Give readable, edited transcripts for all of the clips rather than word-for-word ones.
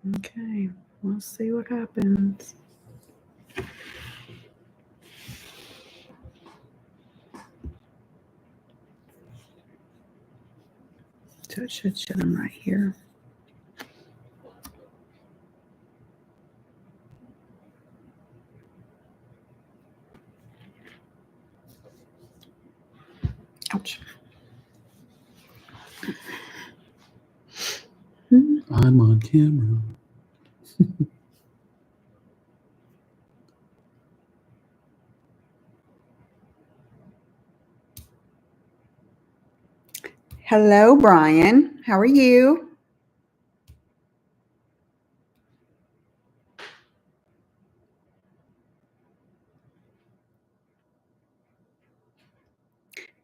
Okay, we'll see what happens. So it should show them right here. Ouch. I'm on camera. Hello, Brian. How are you?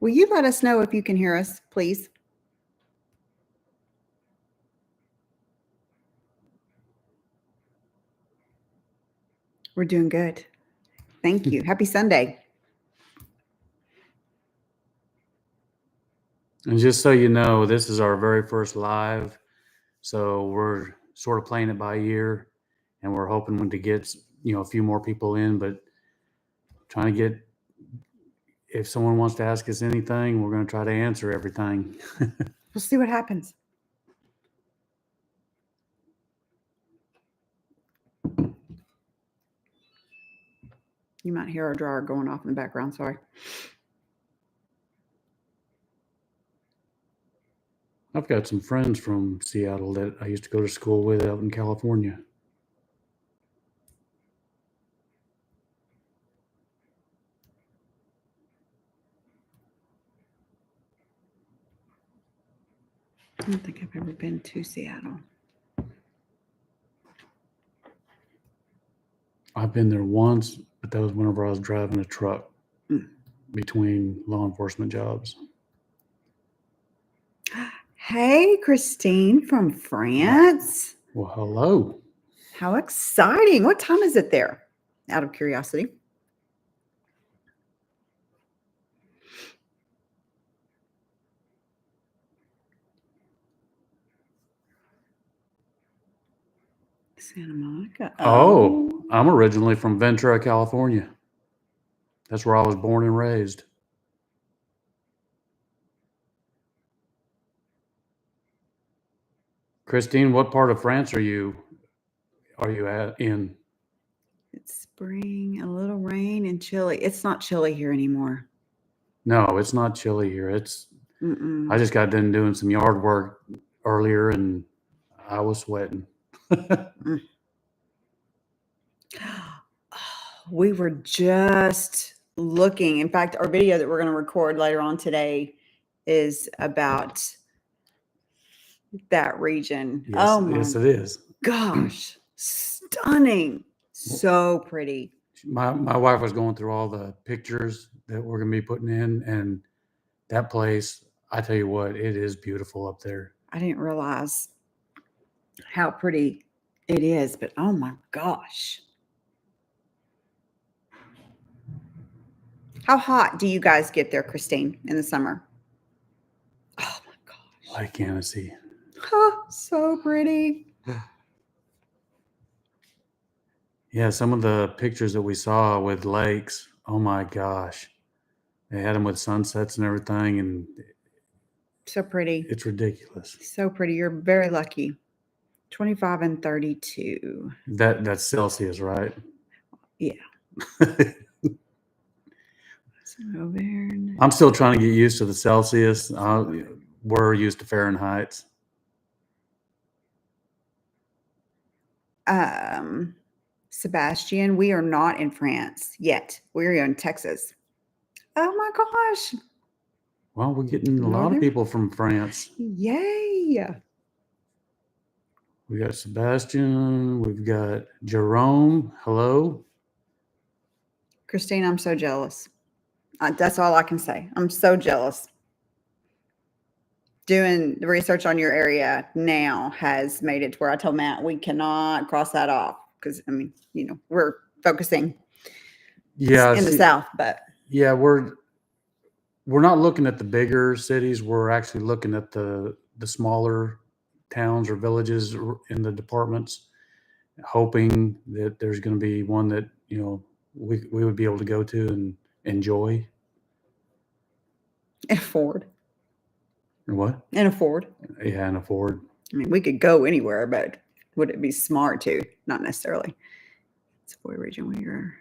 Will you let us know if you can hear us, please? We're doing good. Thank you. Happy Sunday. And just so you know, this is our very first live. So we're sort of playing it by ear, and we're hoping to get, a few more people in, but trying to get, if someone wants to ask us anything, we're going to try to answer everything. We'll see what happens. You might hear our dryer going off in the background. Sorry. I've got some friends from Seattle that I used to go to school with out in California. I don't think I've ever been to Seattle. I've been there once, but that was whenever I was driving a truck between law enforcement jobs. Hey, Christine from France. Well, hello. How exciting. What time is it there? Out of curiosity. Santa Monica. Oh, I'm originally from Ventura, California. That's where I was born and raised. Christine, what part of France are you in? It's spring, a little rain and chilly. It's not chilly here anymore. No, it's not chilly here. I just got done doing some yard work earlier and I was sweating. We were just looking. In fact, our video that we're going to record later on today is about that region. Yes, oh my yes, it is. Gosh, stunning. So pretty. My wife was going through all the pictures that we're going to be putting in, and that place, I tell you what, it is beautiful up there. I didn't realize how pretty it is, but oh my gosh. How hot do you guys get there, Christine, in the summer? Oh my gosh. Lake Annecy. Oh, so pretty. Yeah, some of the pictures that we saw with lakes, oh my gosh. They had them with sunsets and everything, and so pretty. It's ridiculous. So pretty. You're very lucky. 25 and 32. That's Celsius, right? Yeah. I'm still trying to get used to the Celsius. We're used to Fahrenheit. Sebastian, we are not in France yet. We're in Texas. Oh my gosh. Well, we're getting a lot of people from France. Yay. We got Sebastian. We've got Jerome. Hello. Christine, I'm so jealous. That's all I can say. I'm so jealous. Doing the research on your area now has made it to where I told Matt we cannot cross that off because, I mean, we're focusing in the South, but. Yeah, we're not looking at the bigger cities. We're actually looking at the smaller towns or villages in the departments. hoping that there's going to be one that, we would be able to go to and enjoy. And afford. Or what? And afford. Yeah, and afford. I mean, we could go anywhere, but would it be smart to? Not necessarily. Savoy region where you're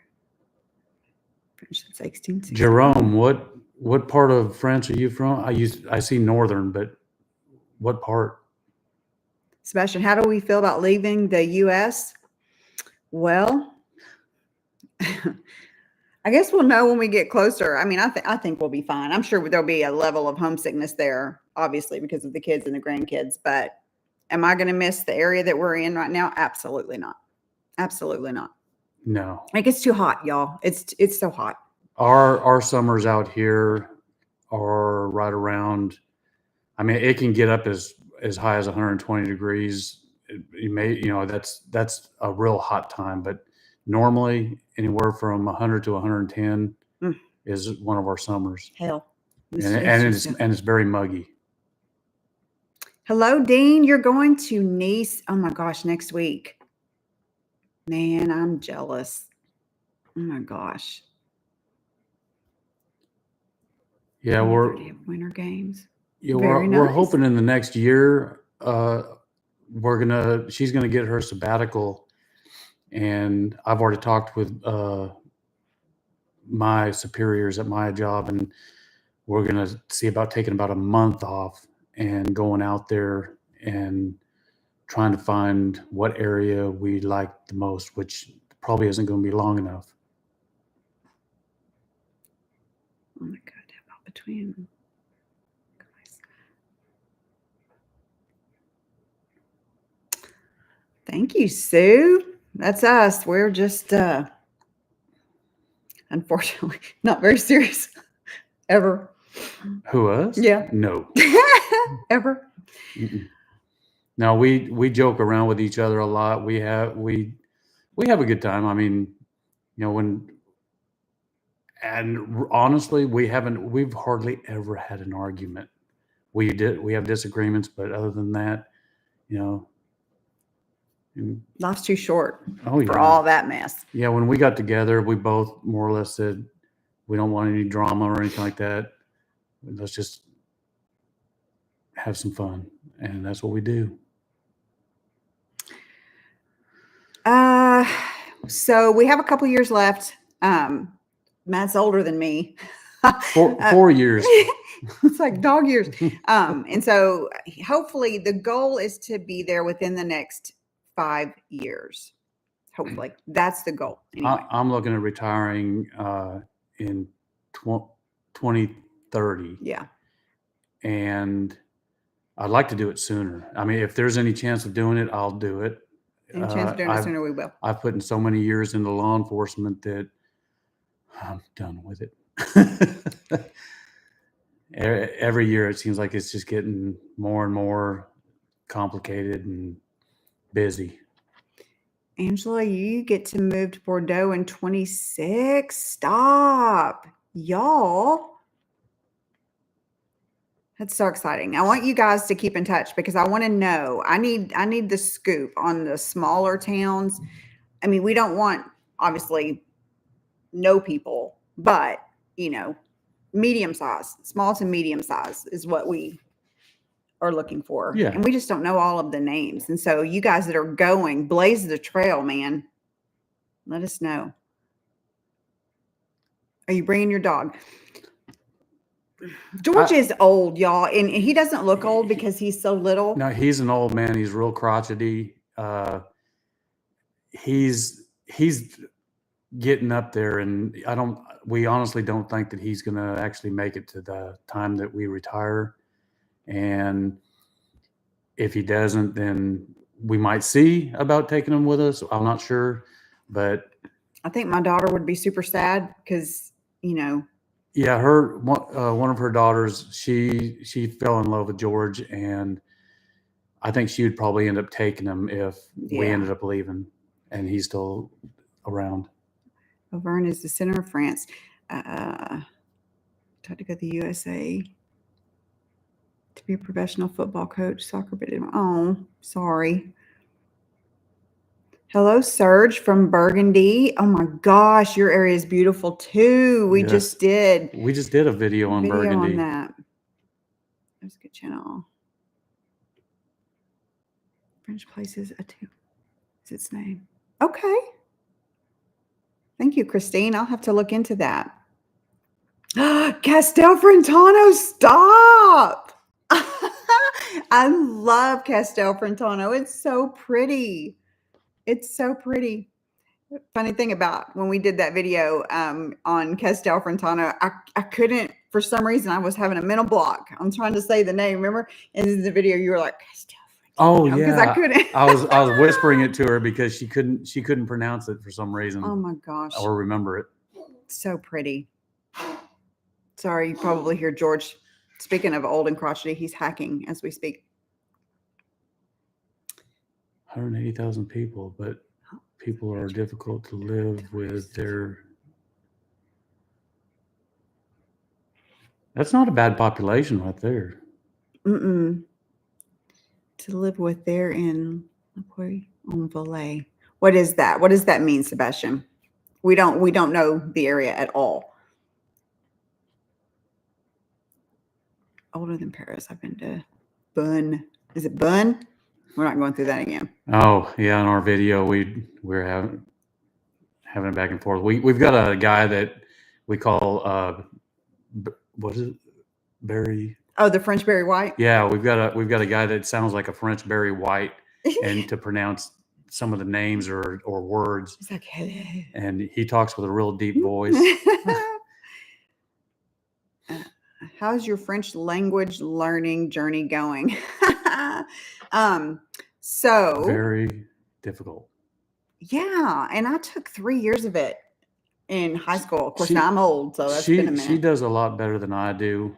French since 1660. Jerome, what part of France are you from? I see northern, but what part? Sebastian, how do we feel about leaving the U.S.? Well, I guess we'll know when we get closer. I mean, I think we'll be fine. I'm sure there'll be a level of homesickness there, obviously, because of the kids and the grandkids. But am I going to miss the area that we're in right now? Absolutely not. Absolutely not. No. It gets too hot, y'all. It's so hot. Our summers out here are right around. I mean, it can get up as high as 120 degrees. You may, that's a real hot time, but normally anywhere from 100 to 110 is one of our summers. Hell. And it's very muggy. Hello, Dean. You're going to Nice. Oh my gosh, next week. Man, I'm jealous. Oh my gosh. Yeah, we're Winter Games. Yeah, we're hoping in the next year, she's gonna get her sabbatical, and I've already talked with my superiors at my job, and we're gonna see about taking about a month off and going out there and trying to find what area we like the most, which probably isn't going to be long enough. Oh my God, how about between? Thank you, Sue. That's us. We're just, unfortunately, not very serious ever. Who, us? Yeah. No. Ever. Mm-mm. Now we joke around with each other a lot. We have a good time. I mean, and honestly, we've hardly ever had an argument. We have disagreements, but other than that, life's too short for all that mess. Yeah, when we got together, we both more or less said we don't want any drama or anything like that. Let's just have some fun, and that's what we do. So we have a couple years left. Matt's older than me. 4 years. It's like dog years. And so hopefully the goal is to be there within the next 5 years. Hopefully that's the goal. Anyway. I'm looking at retiring in 2030. Yeah. And I'd like to do it sooner. I mean, if there's any chance of doing it, I'll do it. Any chance of doing it sooner, we will. I've put in so many years into law enforcement that I'm done with it. Every year, it seems like it's just getting more and more complicated and busy. Angela, you get to move to Bordeaux in 26. Stop, y'all. That's so exciting. I want you guys to keep in touch because I want to know. I need the scoop on the smaller towns. I mean, we don't want, obviously, no people, but, medium size, small to medium size is what we are looking for. Yeah. And we just don't know all of the names. And so you guys that are going, blaze the trail, man. Let us know. Are you bringing your dog? George is old, y'all, and he doesn't look old because he's so little. No, he's an old man. He's real crotchety. He's getting up there, and we honestly don't think that he's going to actually make it to the time that we retire. And if he doesn't, then we might see about taking him with us. I'm not sure, but I think my daughter would be super sad because, yeah, one of her daughters, she fell in love with George, and I think she would probably end up taking him if we ended up leaving, and he's still around. Auvergne is the center of France. Tried to go to the USA to be a professional football coach, soccer, but sorry. Hello, Serge from Burgundy. Oh my gosh, your area is beautiful too. We Yes. just did We just did a video on Burgundy. on that. That's a good channel. French Places is its name. Okay. Thank you, Christine. I'll have to look into that. Castelfrontano, stop! I love Castelfrontano. It's so pretty. It's so pretty. Funny thing about when we did that video on Castelfrontano, I couldn't, for some reason, I was having a mental block. I'm trying to say the name, remember? And in the video, you were like, Castelfrontano. Oh yeah, because I couldn't. I was whispering it to her because she couldn't pronounce it for some reason. Oh my gosh. Or remember it. So pretty. Sorry, you probably hear George. Speaking of old and crotchety, he's hacking as we speak. 180,000 people, but people are difficult to live with. That's not a bad population right there. To live with there in Valais. What is that? What does that mean, Sebastian? We don't know the area at all. Older than Paris. I've been to Bonn. Is it Bonn? We're not going through that again. Oh yeah, in our video we're having it back and forth. We've got a guy that we call what is it? Barry. Oh, the French Barry White. Yeah, we've got a guy that sounds like a French Barry White, and to pronounce some of the names or words. He's like, hello. And he talks with a real deep voice. How's your French language learning journey going? So very difficult. Yeah, and I took 3 years of it in high school. Of course, now I'm old, so that's been a minute. She does a lot better than I do.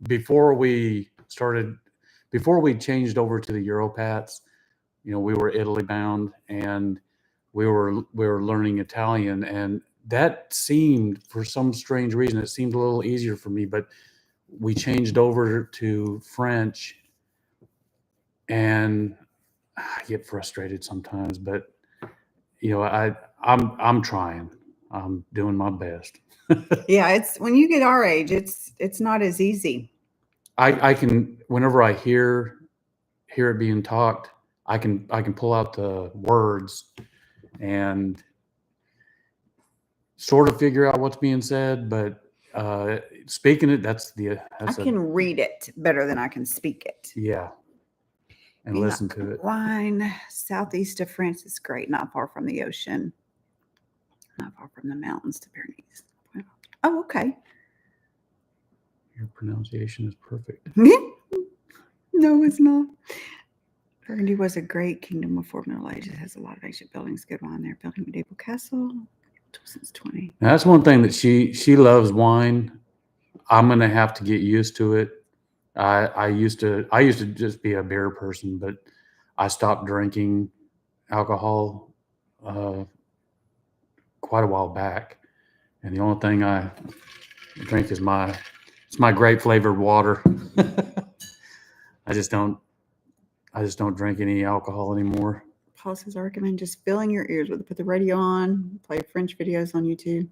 Before we changed over to the Europats, we were Italy bound, and we were learning Italian, and that seemed, for some strange reason, it seemed a little easier for me. But we changed over to French, and I get frustrated sometimes. But I'm trying. I'm doing my best. Yeah, it's when you get our age, it's not as easy. I can, whenever I hear it being talked, I can pull out the words and sort of figure out what's being said, but speaking it, I can read it better than I can speak it. Yeah. And listen to it. Wine, southeast of France is great, not far from the ocean, not far from the mountains to Pyrenees. Oh, okay. Your pronunciation is perfect. No, it's not. Burgundy was a great kingdom before Middle Age. It has a lot of ancient buildings, good wine there. Building medieval castle since 20. Now, that's one thing that she loves wine. I'm gonna have to get used to it. I used to just be a beer person, but I stopped drinking alcohol quite a while back, and the only thing I drink is my grape flavored water. I just don't drink any alcohol anymore. Paul says, I recommend just filling your ears with it. Put the radio on, play French videos on YouTube.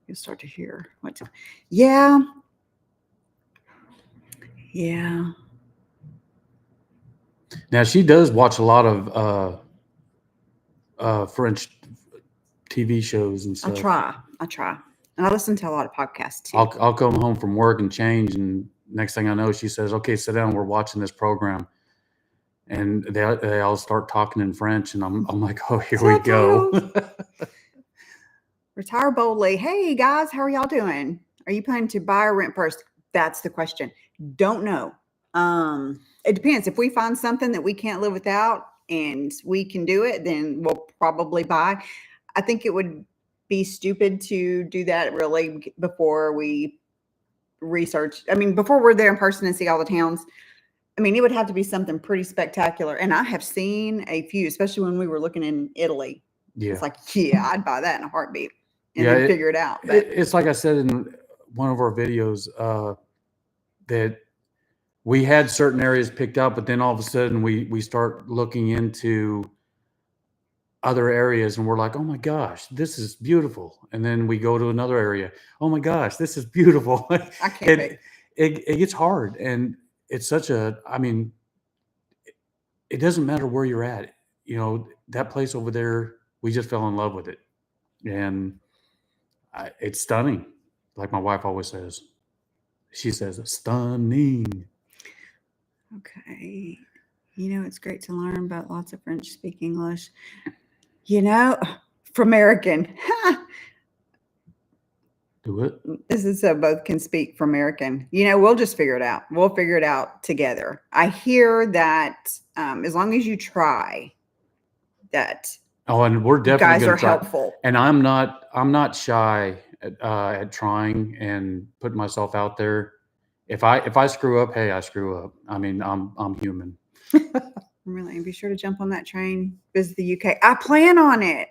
You'll start to hear what's. Yeah. Now she does watch a lot of French TV shows and stuff. I try, and I listen to a lot of podcasts too. I'll come home from work and change, and next thing I know, she says, "Okay, sit down. We're watching this program." And they all start talking in French, and I'm like, "Oh, here we go." Retire boldly. Hey guys, how are y'all doing? Are you planning to buy or rent first? That's the question. Don't know. It depends. If we find something that we can't live without and we can do it, then we'll probably buy. I think it would be stupid to do that really before we research. I mean, before we're there in person and see all the towns. I mean, it would have to be something pretty spectacular. And I have seen a few, especially when we were looking in Italy. Yeah. It's like, yeah, I'd buy that in a heartbeat and then figure it out. But it's like I said in one of our videos, that we had certain areas picked up, but then all of a sudden we start looking into other areas and we're like, oh my gosh, this is beautiful. And then we go to another area. Oh my gosh, this is beautiful. I can't pick. It gets hard. And it's such a, I mean, it doesn't matter where you're at. You know, that place over there, we just fell in love with it. And it's stunning. Like my wife always says. She says, stunning. Okay. You know, it's great to learn, but lots of French speak English. You know, for American. Do it. This is so both can speak for American. You know, we'll just figure it out. We'll figure it out together. I hear that as long as you try, that Oh, and we're you definitely guys going are to try. helpful. And I'm not shy at trying and putting myself out there. If I screw up, hey, I screw up. I mean, I'm human. Really, be sure to jump on that train, visit the UK. I plan on it.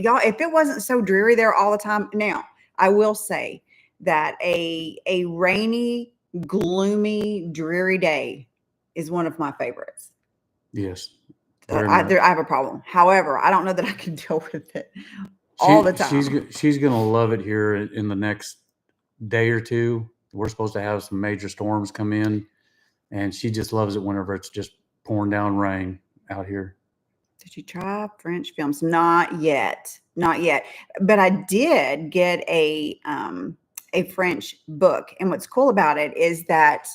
Y'all, if it wasn't so dreary there all the time. Now, I will say that a rainy, gloomy, dreary day is one of my favorites. Yes. I have a problem. However, I don't know that I can deal with it all the time. She's going to love it here in the next day or two. We're supposed to have some major storms come in, and she just loves it whenever it's just pouring down rain out here. Did you try French films? Not yet. But I did get a French book, and what's cool about it is that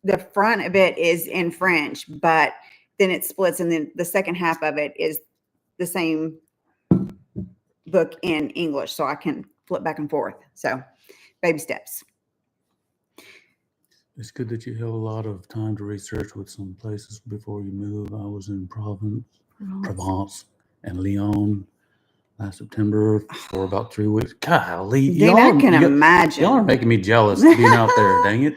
the front of it is in French, but then it splits, and then the second half of it is the same book in English, so I can flip back and forth. So, baby steps. It's good that you have a lot of time to research with some places before you move. I was in Provence and Lyon last September for about 3 weeks. Golly, I can imagine. Y'all are making me jealous being out there. Dang it.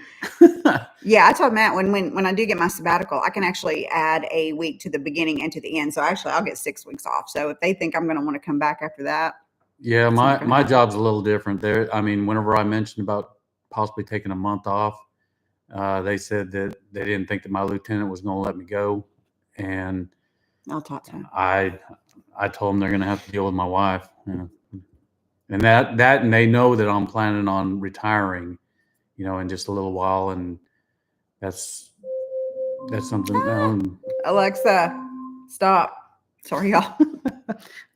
Yeah, I told Matt when I do get my sabbatical, I can actually add a week to the beginning and to the end. So actually, I'll get 6 weeks off. So if they think I'm going to want to come back after that, yeah, my job's a little different there. I mean, whenever I mentioned about possibly taking a month off, they said that they didn't think that my lieutenant was going to let me go, and I'll talk to him. I told them they're going to have to deal with my wife, and and they know that I'm planning on retiring, you know, in just a little while, and that's something. Alexa, stop. Sorry, y'all.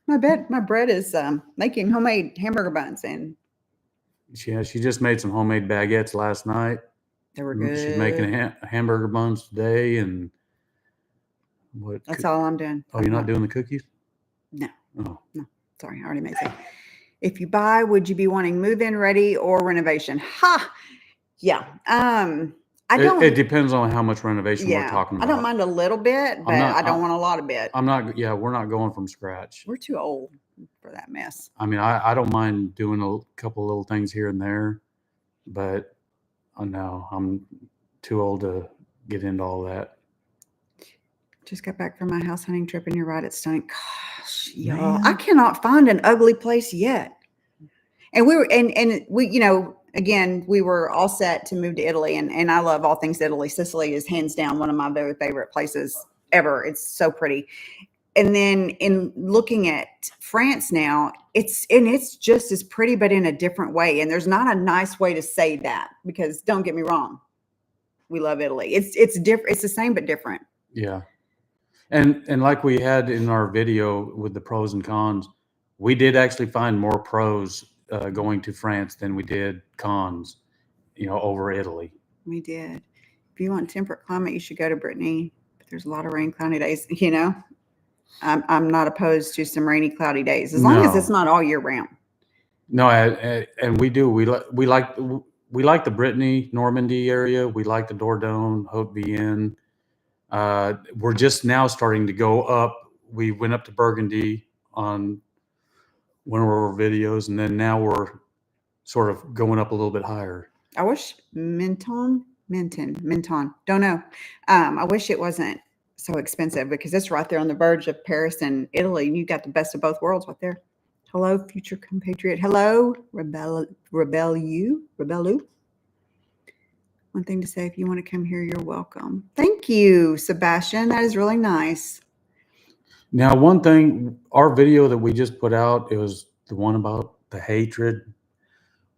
My bread is making homemade hamburger buns, and she just made some homemade baguettes last night. They were good. She's making hamburger buns today, and what? That's all I'm doing. Oh, you're not doing the cookies? No. Oh. No. Sorry, I already made some. If you buy, would you be wanting move-in ready or renovation? Ha! Yeah. It depends on how much renovation we're talking about. I don't mind a little bit, but I don't want a lot of bit. We're not going from scratch. We're too old for that mess. I mean, I don't mind doing a couple little things here and there, but no, I'm too old to get into all that. Just got back from my house hunting trip, and you're right, it's stunning. Gosh, y'all, I cannot find an ugly place yet. And we were, and we, you know, again, we were all set to move to Italy, and I love all things Italy. Sicily is hands down one of my very favorite places ever. It's so pretty. And then in looking at France now, it's just as pretty, but in a different way. And there's not a nice way to say that, because don't get me wrong, we love Italy. It's different. It's the same but different. Yeah, and like we had in our video with the pros and cons, we did actually find more pros going to France than we did cons, you know, over Italy. We did. If you want temperate climate, you should go to Brittany. But there's a lot of rain, cloudy days. You know, I'm not opposed to some rainy, cloudy days as long as it's not all year round. No, and we do. We like the Brittany, Normandy area. We like the Dordogne, Haute-Vienne. We're just now starting to go up. We went up to Burgundy on one of our videos, and then now we're sort of going up a little bit higher. I wish Menton. Don't know. I wish it wasn't so expensive, because it's right there on the verge of Paris and Italy, and you got the best of both worlds right there. Hello, future compatriot. Hello, Rebellu. One thing to say, if you want to come here, you're welcome. Thank you, Sebastian. That is really nice. Now, one thing, our video that we just put out, it was the one about the hatred.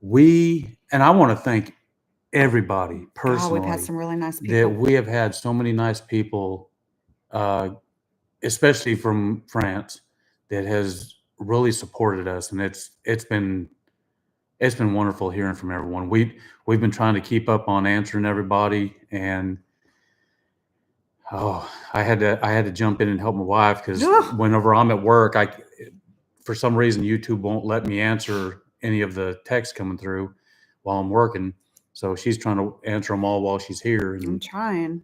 And I want to thank everybody God, we've had personally some really nice that people. we have had so many nice people, especially from France, that has really supported us, and it's been wonderful hearing from everyone. We've been trying to keep up on answering everybody, and I had to jump in and help my wife because Ugh. whenever I'm at work, for some reason YouTube won't let me answer any of the texts coming through while I'm working. So she's trying to answer them all while she's here. I'm And trying.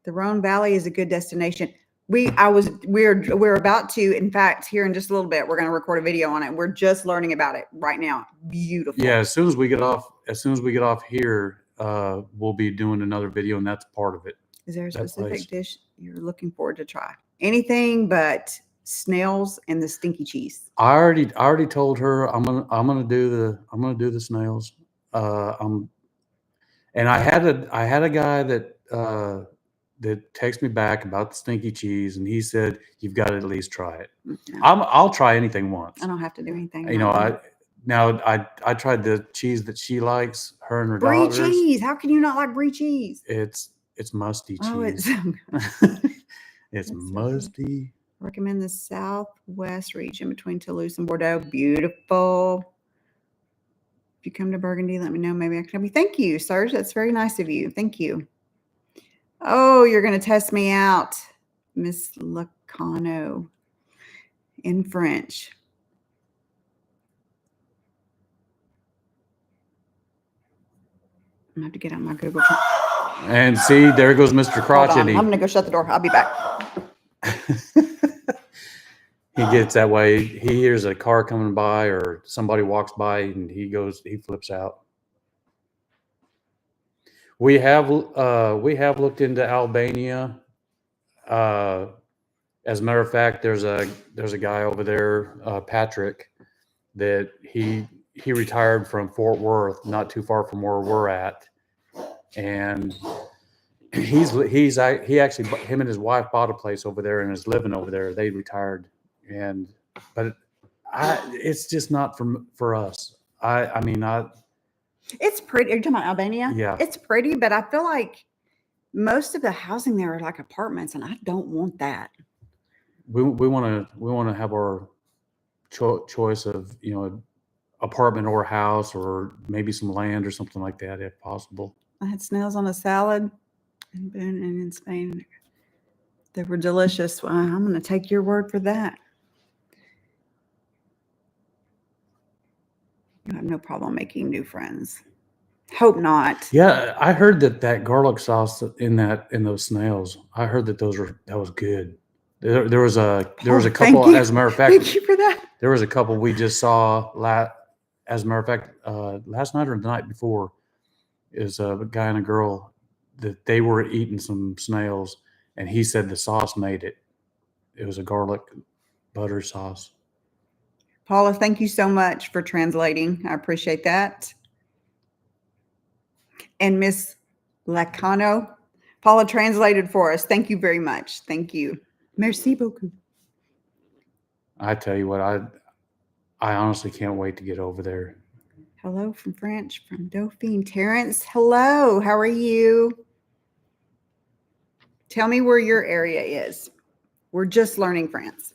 The Rhone Valley is a good destination. We're about to, in fact, here in just a little bit, we're going to record a video on it. We're just learning about it right now. Beautiful. yeah, as soon as we get off here, we'll be doing another video, and that's part of it. Is there a that specific place. dish you're looking forward to try? Anything but snails and the stinky cheese. I already told her I'm gonna do the snails. And I had a guy that texted me back about the stinky cheese, and he said you've got to at least try it. No, I'll try anything once. I don't have to do anything. You know, I tried the cheese that she likes, her and her Brie daughters. cheese. How can you not like brie cheese? It's musty cheese. Oh, it's so it's That's so musty. recommend the Southwest region between Toulouse and Bordeaux. Beautiful. If you come to Burgundy, let me know. Maybe I can help you. Thank you, sir. That's very nice of you. Thank you. Oh, you're going to test me out, Miss Lacano, in French. I'm going to have to get on my Google. And see, there goes Mr. Crotchety. I'm going to go shut the door. I'll be back. He gets that way. He hears a car coming by or somebody walks by, and he flips out. We have looked into Albania. As a matter of fact, there's a guy over there, Patrick, that he retired from Fort Worth, not too far from where we're at, and he actually, him and his wife bought a place over there and is living over there. They retired, but it's just not for us. It's pretty. Are you talking about Albania? Yeah. It's pretty, but I feel like most of the housing there are like apartments, and I don't want that. We want to have our choice of, apartment or house, or maybe some land or something like that if possible. I had snails on a salad in Spain. They were delicious. Well, I'm going to take your word for that. You have no problem making new friends. Hope not. Yeah, I heard that garlic sauce in those snails. I heard that was good. There was a couple. As a matter of fact, thank you for that. There was a couple we just saw as a matter of fact, last night or the night before, is a guy and a girl that they were eating some snails, and he said the sauce made it. It was a garlic butter sauce. Paula, thank you so much for translating. I appreciate that. And Miss Lacano, Paula translated for us. Thank you very much. Thank you. Merci beaucoup. I tell you what, I honestly can't wait to get over there. Hello from French, from Dauphine. Terrence, hello. How are you? Tell me where your area is. We're just learning France.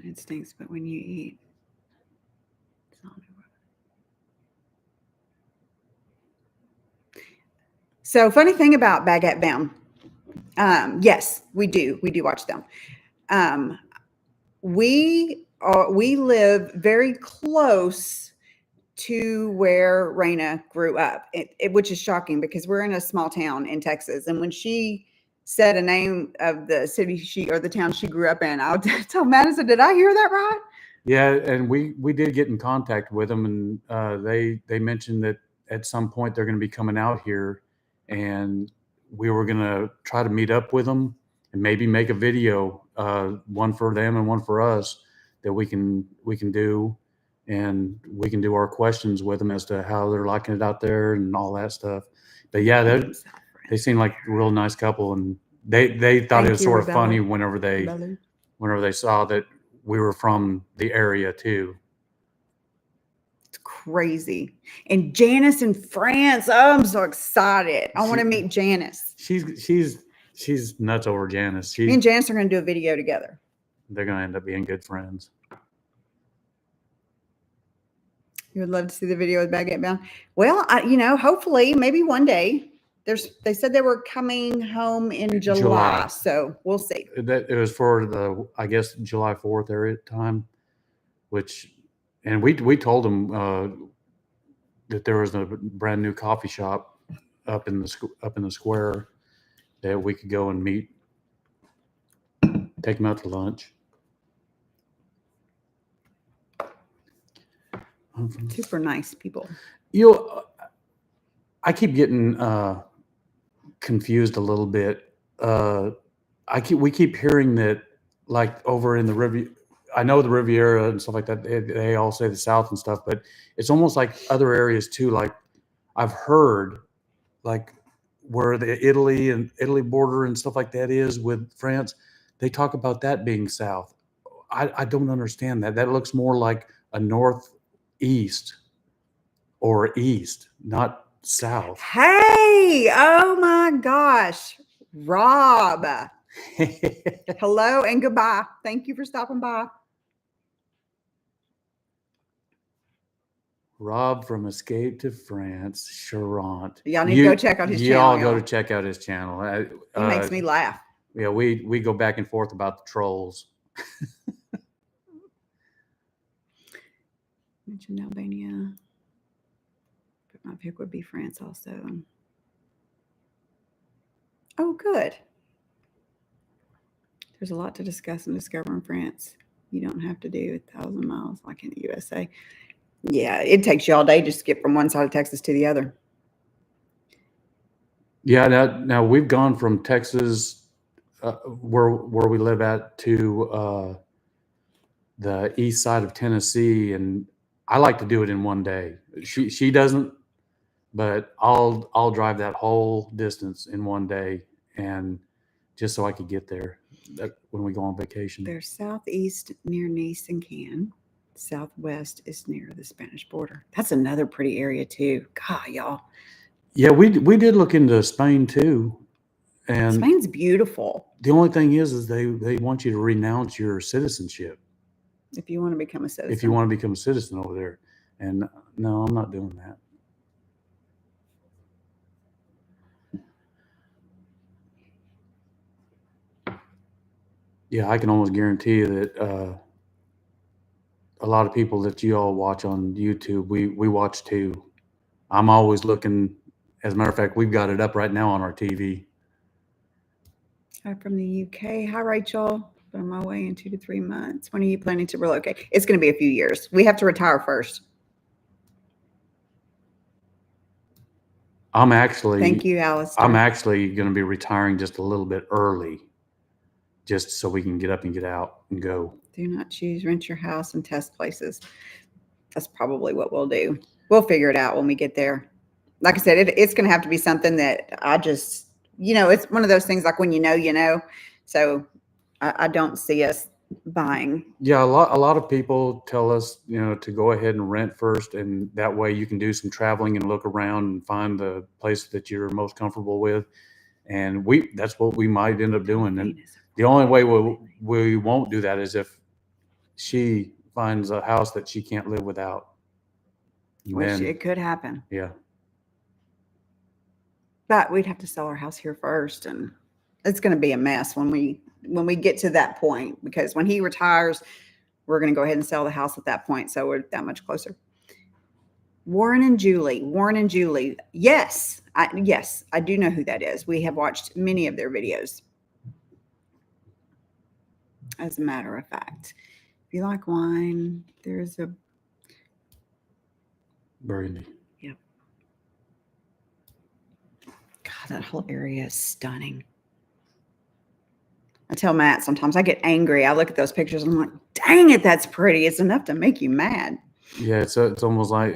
It stinks, but when you eat, it's not. So, funny thing about Baguette Bound. Yes, we do. We do watch them. We live very close to where Raina grew up, which is shocking because we're in a small town in Texas. And when she said a name of the city or the town she grew up in, I'll tell Madison, did I hear that right? Yeah, and we did get in contact with them, and they mentioned that at some point they're going to be coming out here, and we were going to try to meet up with them and maybe make a video, one for them and one for us, that we can do, and we can do our questions with them as to how they're liking it out there and all that stuff. But yeah, They seemed like a real nice couple, and they thought Thank it was you, sort of Rebecca. funny whenever they saw that we were from the area too. It's crazy. And Janice in France. Oh, I'm so excited. I want to meet Janice. She's nuts over Janice. Me and Janice are going to do a video together. They're going to end up being good friends. You would love to see the video with Baguette Bound. Well, hopefully, maybe one day. They said they were coming home in July, so we'll see. It was for the, I guess, July 4th area time, and we told them that there was a brand new coffee shop up in the square that we could go and meet, take them out to lunch. Super nice people. I keep getting confused a little bit. We keep hearing that, like, over in the Riviera, I know the Riviera and stuff like that, they all say the South and stuff, but it's almost like other areas too. Like, I've heard, like, where the Italy border and stuff like that is with France, they talk about that being South. I don't understand that. That looks more like a northeast or east, not south. Hey, oh my gosh, Rob. Hello and goodbye. Thank you for stopping by. Rob from Escape to France, Charant. Y'all need to go check out his channel. Y'all go to check out his channel. He makes me laugh. Yeah, we go back and forth about the trolls. Mentioned Albania. But my pick would be France also. Oh, good. There's a lot to discuss and discover in France. You don't have to do 1,000 miles like in the USA. Yeah, it takes you all day just to get from one side of Texas to the other. Yeah, now we've gone from Texas, where we live at, to the east side of Tennessee, and I like to do it in one day. She doesn't, but I'll drive that whole distance in one day, and just so I could get there when we go on vacation. They're southeast near Nice and Cannes. Southwest is near the Spanish border. That's another pretty area too. God, y'all. Yeah, we did look into Spain too, and Spain's beautiful. The only thing is they want you to renounce your citizenship if you want to become a citizen. If you want to become a citizen over there, and no, I'm not doing that. Yeah, I can almost guarantee you that a lot of people that you all watch on YouTube, we watch too. I'm always looking. As a matter of fact, we've got it up right now on our TV. Hi from the UK. Hi, Rachel. But on my way in 2 to 3 months. When are you planning to relocate? It's going to be a few years. We have to retire first. Thank you, Alistair. I'm actually going to be retiring just a little bit early, just so we can get up and get out and go. Do not choose rent your house and test places. That's probably what we'll do. We'll figure it out when we get there. Like I said, it's going to have to be something that I just, it's one of those things like when you know. So I don't see us buying. Yeah, a lot of people tell us, to go ahead and rent first, and that way you can do some traveling and look around and find the place that you're most comfortable with. And that's what we might end up doing. And the only way we won't do that is if she finds a house that she can't live without. Which it could happen. Yeah. But we'd have to sell our house here first, and it's going to be a mess when we get to that point, because when he retires, we're going to go ahead and sell the house at that point. So we're that much closer. Warren and Julie. Yes, I do know who that is. We have watched many of their videos. As a matter of fact, if you like wine, there's a Burgundy. Yep. God, that whole area is stunning. I tell Matt sometimes I get angry. I look at those pictures and I'm like, dang it, that's pretty. It's enough to make you mad. Yeah, it's almost like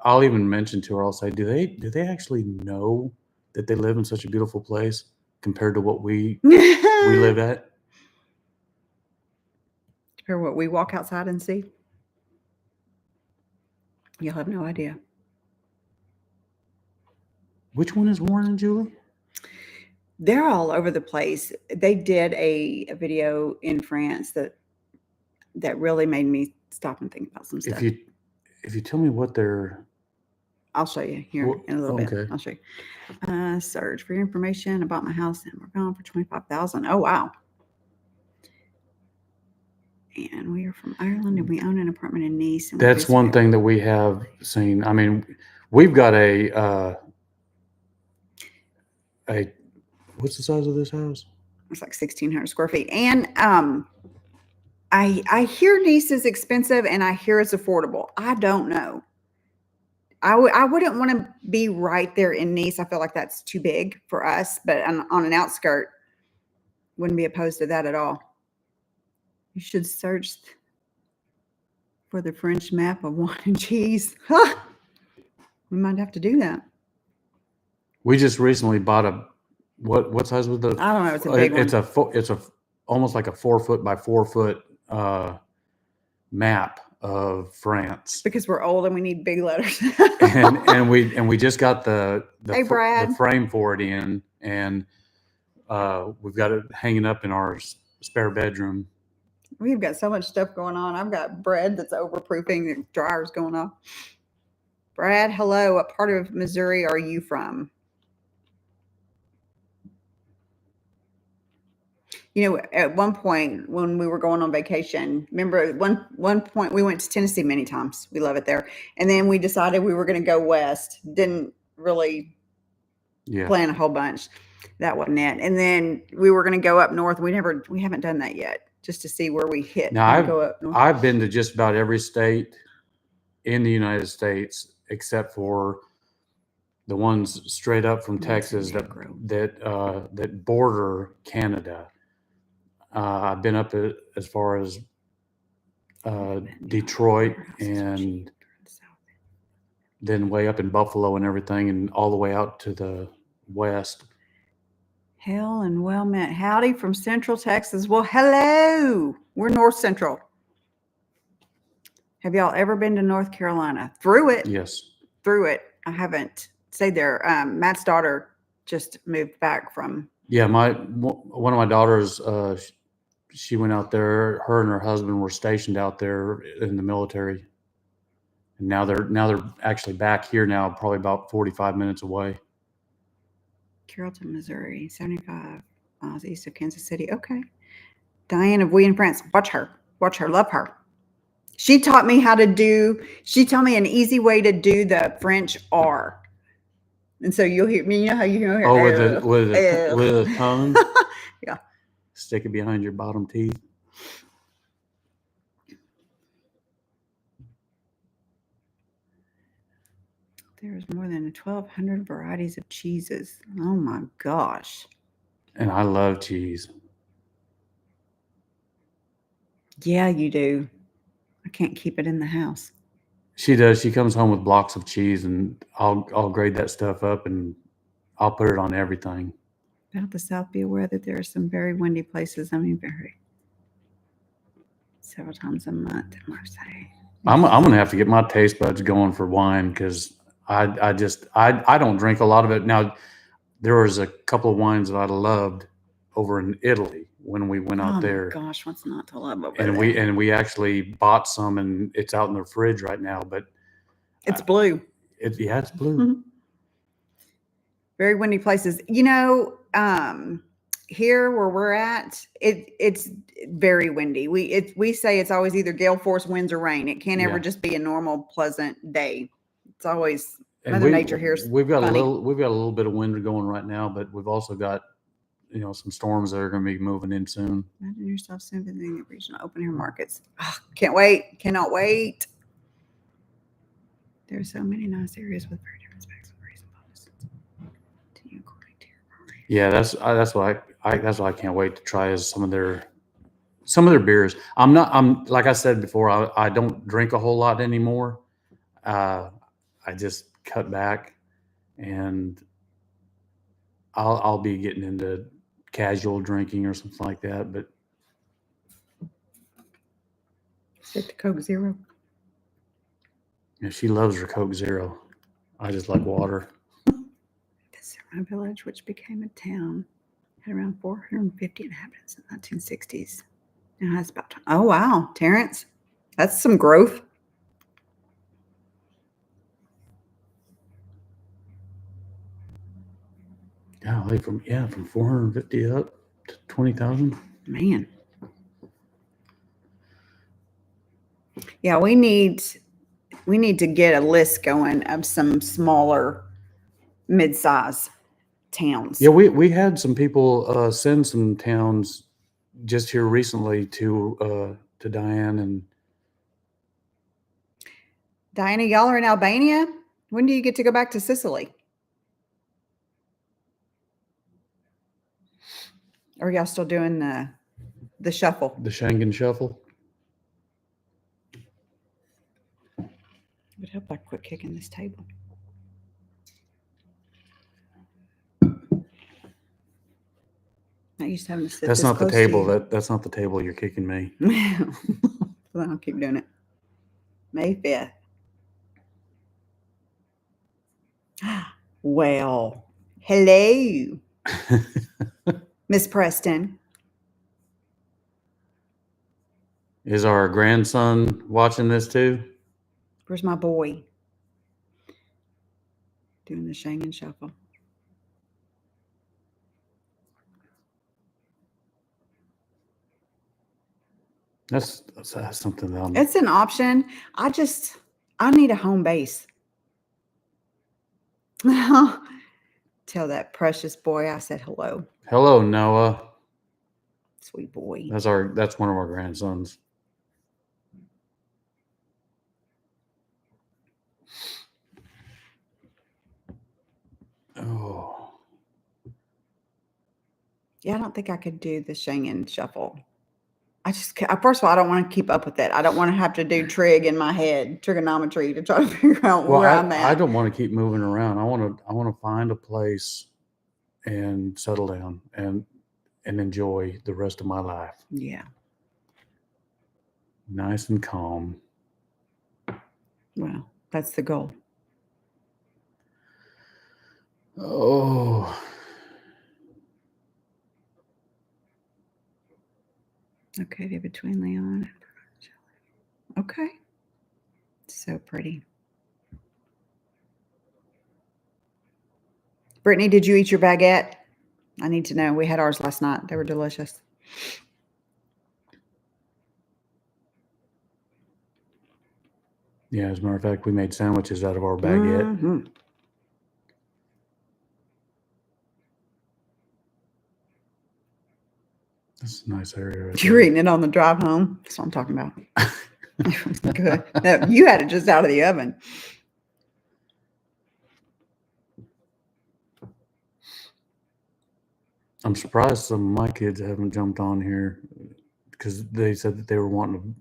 I'll even mention to her, I'll say, do they actually know that they live in such a beautiful place compared to what we live at. Or what we walk outside and see. You'll have no idea. Which one is Warren and Julie? They're all over the place. They did a video in France that really made me stop and think about some stuff. If you tell me what they're, I'll show you here in a little bit. Okay. I'll show you. Search for your information. I bought my house and we're going for $25,000. Oh wow! And we are from Ireland and we own an apartment in Nice. And that's one thing that we have seen. I mean, we've got a what's the size of this house? It's like 1,600 square feet. And I hear Nice is expensive and I hear it's affordable. I don't know. I wouldn't want to be right there in Nice. I feel like that's too big for us, but on an outskirt, wouldn't be opposed to that at all. You should search for the French map of wine and cheese. Huh. We might have to do that. We just recently bought a what size was the? I don't know. It's a big one. It's almost like a 4 foot by 4 foot map of France. Because we're old and we need big letters. and we just got the frame for it in, and we've got it hanging up in our spare bedroom. We've got so much stuff going on. I've got bread that's overproofing. The dryer's going off. Brad, hello. What part of Missouri are you from? You know, at one point when we were going on vacation, remember at one point we went to Tennessee many times. We love it there. And then we decided we were going to go west. Didn't really plan a whole bunch. That wasn't it. And then we were going to go up north. We haven't done that yet, just to see where we hit. Now, I've been to just about every state in the United States except for the ones straight up from Texas that border Canada. I've been up as far as Detroit and then way up in Buffalo and everything, and all the way out to the west. Hell and well met. Howdy from Central Texas. Well, hello. We're North Central. Have y'all ever been to North Carolina? Through it? Yes. Through it. I haven't stayed there. Matt's daughter just moved back from. Yeah, one of my daughters, she went out there. Her and her husband were stationed out there in the military, and now they're actually back here now, probably about 45 minutes away. Carrollton, Missouri, 75 miles east of Kansas City. Okay. Diane of We in France. Watch her. Love her. She taught me she told me an easy way to do the French R. And so you'll hear me, you know how you hear. Oh, with a tongue? Yeah. Stick it behind your bottom teeth. There's more than 1,200 varieties of cheeses. Oh my gosh. And I love cheese. Yeah, you do. I can't keep it in the house. She does. She comes home with blocks of cheese, and I'll grade that stuff up and I'll put it on everything. About the South, be aware that there are some very windy places. Several times a month in Marseille. I'm gonna have to get my taste buds going for wine, because I don't drink a lot of it. Now, there was a couple of wines that I loved over in Italy when we went out there. Oh my gosh, what's not to love over there? And we actually bought some, and it's out in the fridge right now. But it's blue. It's blue. Mm-hmm. Very windy places. You know, here where we're at, it's very windy. We say it's always either gale force winds or rain. It can't ever just be a normal pleasant day. It's always Mother Nature here. We've got a little bit of wind going right now, but we've also got some storms that are going to be moving in soon. Imagine yourself soon visiting the regional open air markets. Oh, can't wait! Cannot wait. There are so many nice areas with very different specs of reason bonuses. Yeah, that's what I can't wait to try is some of their beers. I'm like I said before, I don't drink a whole lot anymore. I just cut back, and I'll be getting into casual drinking or something like that. But Stick to Coke Zero. yeah, she loves her Coke Zero. I just like water. This Serrano village, which became a town, had around 450 inhabitants in the 1960s. Now has about. Oh wow, Terrence, that's some growth. Golly, from 450 up to 20,000. Man. Yeah, we need to get a list going of some smaller mid-size towns. Yeah, we had some people send some towns just here recently to Diane and Diana, y'all are in Albania. When do you get to go back to Sicily? Or are y'all still doing the shuffle? the Schengen Shuffle. It would help I quit kicking this table. Not used to having to sit That's this not the close table. to you. That's not the table you're kicking me. Well, then I'll keep doing it. May 5th. Well, hello, Miss Preston. Is our grandson watching this too? Where's my boy? Doing the Schengen Shuffle. That's something that It's an option. I need a home base. Tell that precious boy I said hello. Hello, Noah. Sweet boy. That's one of our grandsons. Oh. Yeah, I don't think I could do the Schengen Shuffle. First of all, I don't want to keep up with it. I don't want to have to do trig in my head, trigonometry, to try to figure out where I'm at. I don't want to keep moving around. I want to find a place and settle down and enjoy the rest of my life. Yeah. Nice and calm. Well, that's the goal. Oh. Located between Leon and okay. So pretty. Brittany, did you eat your baguette? I need to know. We had ours last night. They were delicious. Yeah, as a matter of fact, we made sandwiches out of our baguette. Mm-hmm. That's a nice area. Right You're there. eating it on the drive home. That's what I'm talking about. Good. No, you had it just out of the oven. I'm surprised some of my kids haven't jumped on here because they said that they were wanting to.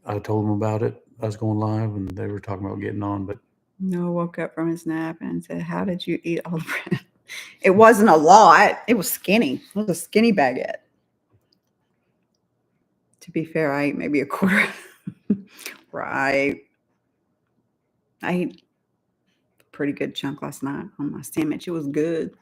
I told them about it. I was going live and they were talking about getting on, but Noah woke up from his nap and said, "How did you eat all the bread?" It wasn't a lot. It was skinny. It was a skinny baguette. To be fair, I ate maybe a quarter. Right. I ate a pretty good chunk last night on my sandwich. It was good.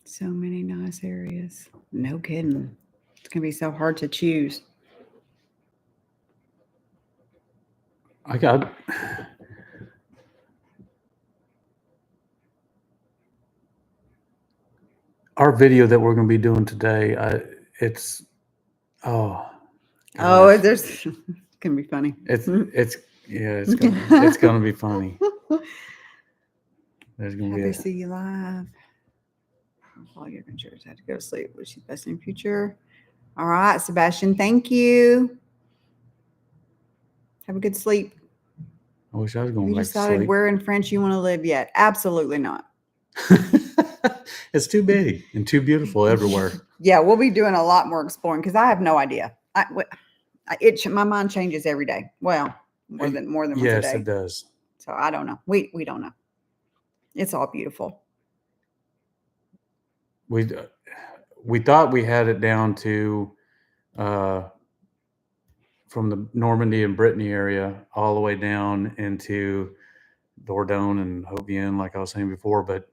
So many nice areas. No kidding. It's going to be so hard to choose. I got. Our video that we're going to be doing today, it's Oh, gosh. it's going to be funny. It's gonna be funny. There's gonna Happy be to see you live. All your adventures. Had to go to sleep. Wish you the best in the future. All right, Sebastian. Thank you. Have a good sleep. I wish I was going Have you back to decided sleep. where in France you want to live yet? Absolutely not. It's too big and too beautiful everywhere. Yeah, we'll be doing a lot more exploring because I have no idea. My mind changes every day. Well, more than once a Yes, day. it does. So I don't know. We don't know. It's all beautiful. We thought we had it down to from the Normandy and Brittany area all the way down into Dordogne and Haute-Vienne, like I was saying before, but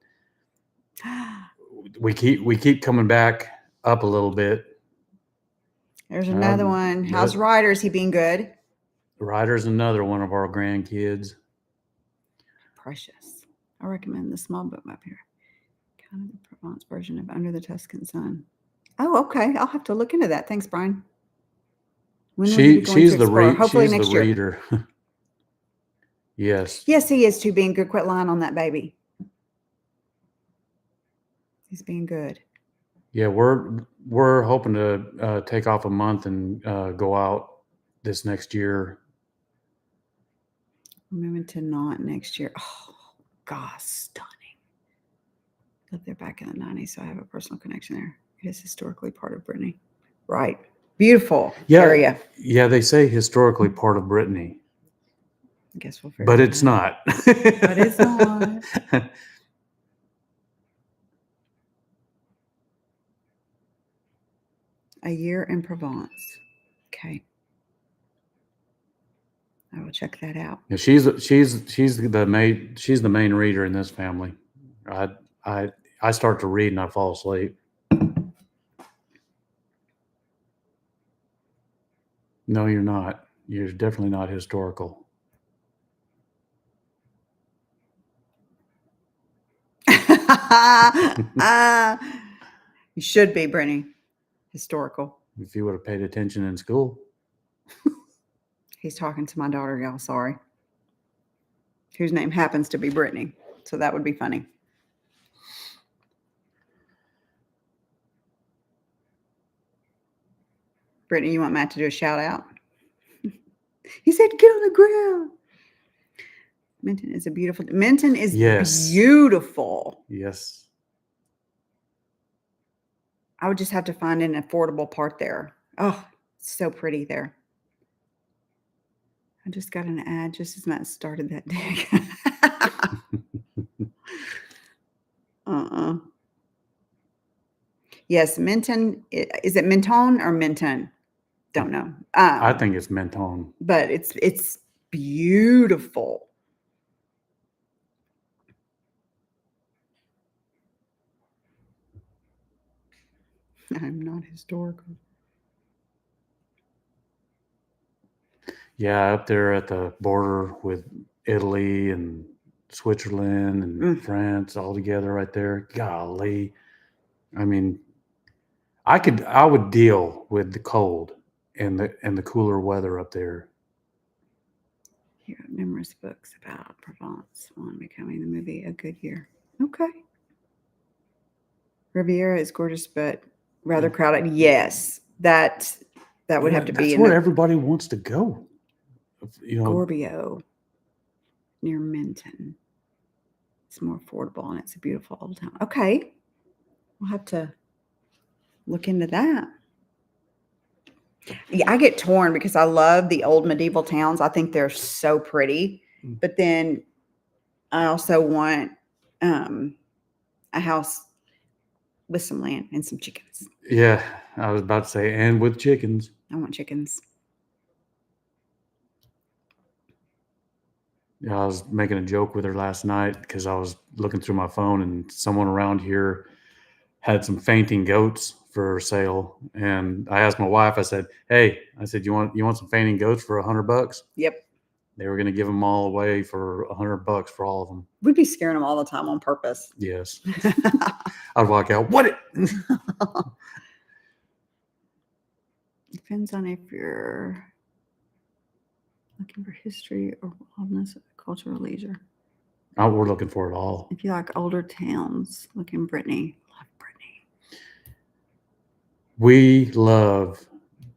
we keep coming back up a little bit. There's another one. How's Ryder? Is he being good? Ryder's another one of our grandkids. Precious. I recommend the small book up here. Kind of the Provence version of Under the Tuscan Sun. Oh, okay. I'll have to look into that. Thanks, Brian. She's the Hopefully next year. reader. Yes. Yes, he is too. Being good. Quit lying on that baby. He's being good. Yeah, we're hoping to take off a month and go out this next year. We're moving to Nantes next year. Oh, gosh, stunning. Lived there back in the 90s, so I have a personal connection there. It is historically part of Brittany. Right. Beautiful area. Yeah, they say historically part of Brittany. I guess we'll figure but it it's out. not. But it's not. A year in Provence. Okay. I will check that out. Yeah, she's the main reader in this family. I start to read and I fall asleep. No, you're not. You're definitely not historical. You should be, Brittany. Historical. If you would have paid attention in school. He's talking to my daughter, y'all. Sorry. Whose name happens to be Brittany. So that would be funny. Brittany, you want Matt to do a shout out? He said, get on the ground. Minton is beautiful. Yes. I would just have to find an affordable part there. Oh, it's so pretty there. I just got an ad just as Matt started that day. Yes, Minton. Is it Menton or Minton? Don't know. I think it's Menton. But it's beautiful. I'm not historical. Yeah, up there at the border with Italy and Switzerland and France all together right there. Golly. I mean, I would deal with the cold and the cooler weather up there. Here are numerous books about Provence on becoming the movie A Good Year. Okay. Riviera is gorgeous, but rather crowded. Yes, that would have to be. That's where everybody wants to go. Gorbio, near Minton. It's more affordable and it's a beautiful old town. Okay, we'll have to look into that. Yeah, I get torn because I love the old medieval towns. I think they're so pretty, but then I also want a house with some land and some chickens. Yeah, I was about to say, and with chickens. I want chickens. Yeah, I was making a joke with her last night because I was looking through my phone and someone around here had some fainting goats for sale. And I asked my wife, I said, hey, you want some fainting goats for $100? Yep. They were going to give them all away for $100 for all of them. We'd be scaring them all the time on purpose. Yes. I'd walk out. What? Depends on if you're looking for history or wildness, culture, or leisure. Oh, we're looking for it all. If you like older towns, look in Brittany. Love Brittany. We love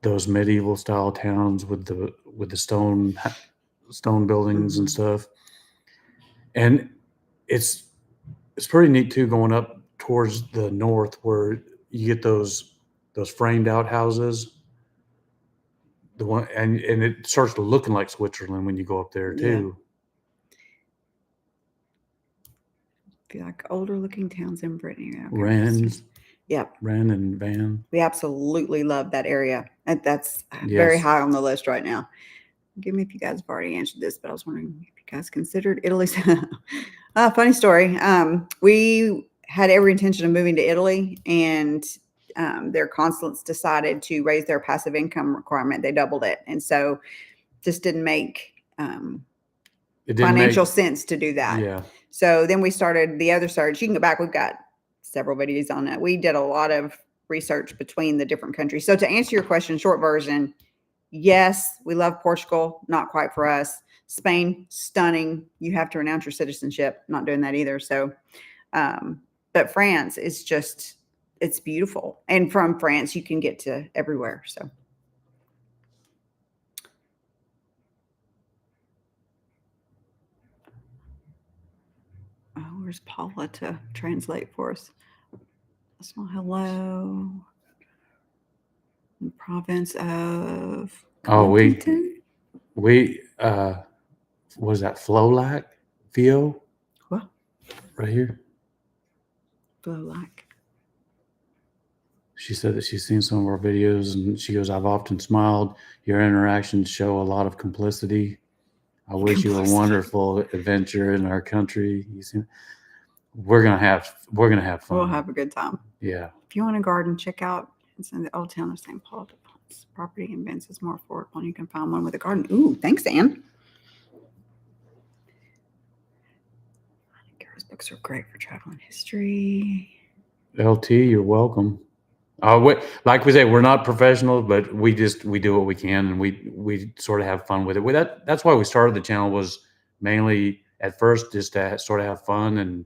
those medieval style towns with the stone buildings and stuff. And it's pretty neat too, going up towards the north where you get those framed out houses. The one and it starts looking like Switzerland when you go up there too. Be like older looking towns in Brittany. Okay. Rennes. Yep. Wren and Van. We absolutely love that area. And that's Yes. very high on the list right now. Forgive me if you guys have already answered this, but I was wondering if you guys considered Italy. Funny story. We had every intention of moving to Italy, and their consulates decided to raise their passive income requirement. They doubled it. And so just didn't make financial sense to do that. Yeah. So then we started the other search. You can go back. We've got several videos on that. We did a lot of research between the different countries. So to answer your question, short version, yes, we love Portugal. Not quite for us. Spain, stunning. You have to renounce your citizenship. Not doing that either. So, but France is just, it's beautiful. And from France, you can get to everywhere. So. Oh, where's Paula to translate for us? That's my hello. In the province of Clinton. We was that Flowlac? Theo? What? Right here. Flowlac. She said that she's seen some of our videos and she goes, I've often smiled. Your interactions show a lot of complicity. I wish you a wonderful adventure in our country. We're gonna have fun. We'll have a good time. Yeah. If you want a garden, check out it's in the old town of St. Paul. Property and Vince is more affordable, and you can find one with a garden. Ooh, thanks, Ann. I think Kara's books are great for travel and history. LT, you're welcome. Like we say, we're not professionals, but we do what we can, and we sort of have fun with it. That's why we started the channel, was mainly at first just to sort of have fun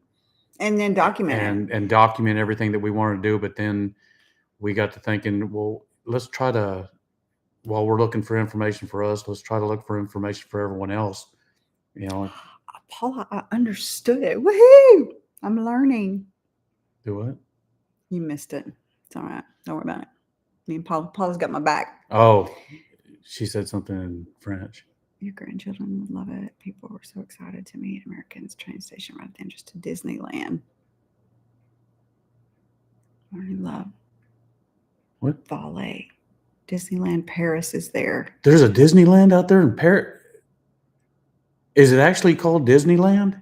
and then document and document everything that we wanted to do. But then we got to thinking, well, let's try to, while we're looking for information for us, let's try to look for information for everyone else. You know, Paula, I understood it. Woohoo! I'm learning. Do what? You missed it. It's all right. Don't worry about it. Me and Paula's got my back. Oh, she said something in French. Your grandchildren would love it. People were so excited to meet Americans train station rather than just to Disneyland. I really love what? Valet. Disneyland Paris is there. There's a Disneyland out there in Paris. Is it actually called Disneyland?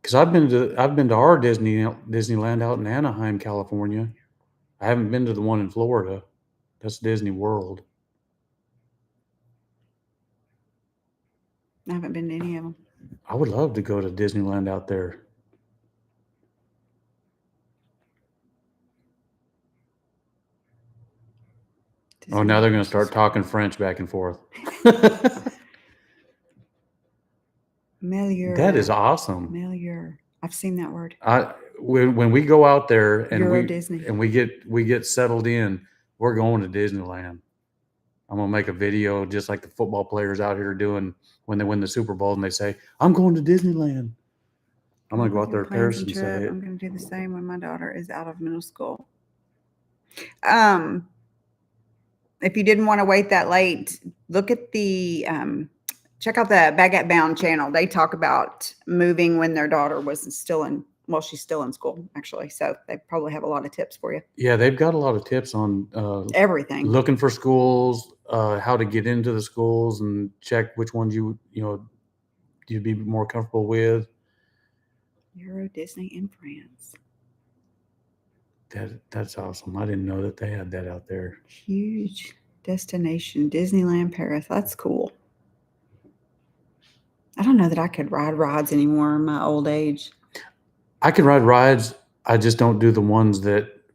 Because I've been to our Disneyland out in Anaheim, California. I haven't been to the one in Florida. That's Disney World. I haven't been to any of them. I would love to go to Disneyland out there. Oh, now they're going to start talking French back and forth. Melior. That is awesome. Melior. I've seen that word. When we go out there and Disney. we get settled in, we're going to Disneyland. I'm gonna make a video just like the football players out here doing when they win the Super Bowl and they say, "I'm going to Disneyland." I'm gonna go out there in Paris and say it. I'm gonna do the same when my daughter is out of middle school. If you didn't want to wait that late, look at the check out the Baguette Bound channel. They talk about moving when their daughter was still in. Well, she's still in school, actually. So they probably have a lot of tips for you. Yeah, they've got a lot of tips on everything. Looking for schools, how to get into the schools, and check which ones you'd be more comfortable with. Euro Disney in France. That's awesome. I didn't know that they had that out there. Huge destination, Disneyland Paris. That's cool. I don't know that I could ride rides anymore in my old age. I can ride rides. I just don't do the ones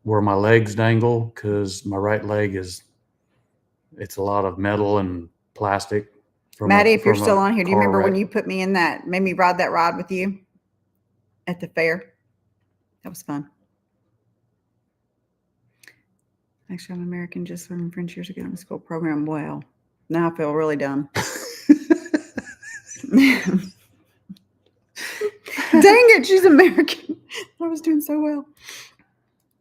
where my legs dangle, because my right leg it's a lot of metal and plastic. Maddie, if you're still on here, do you remember when you put me in that, made me ride that ride with you at the fair? That was fun. Actually, I'm American, just learning French years ago in the school program. Well, now I feel really dumb. Dang it, she's American. I was doing so well.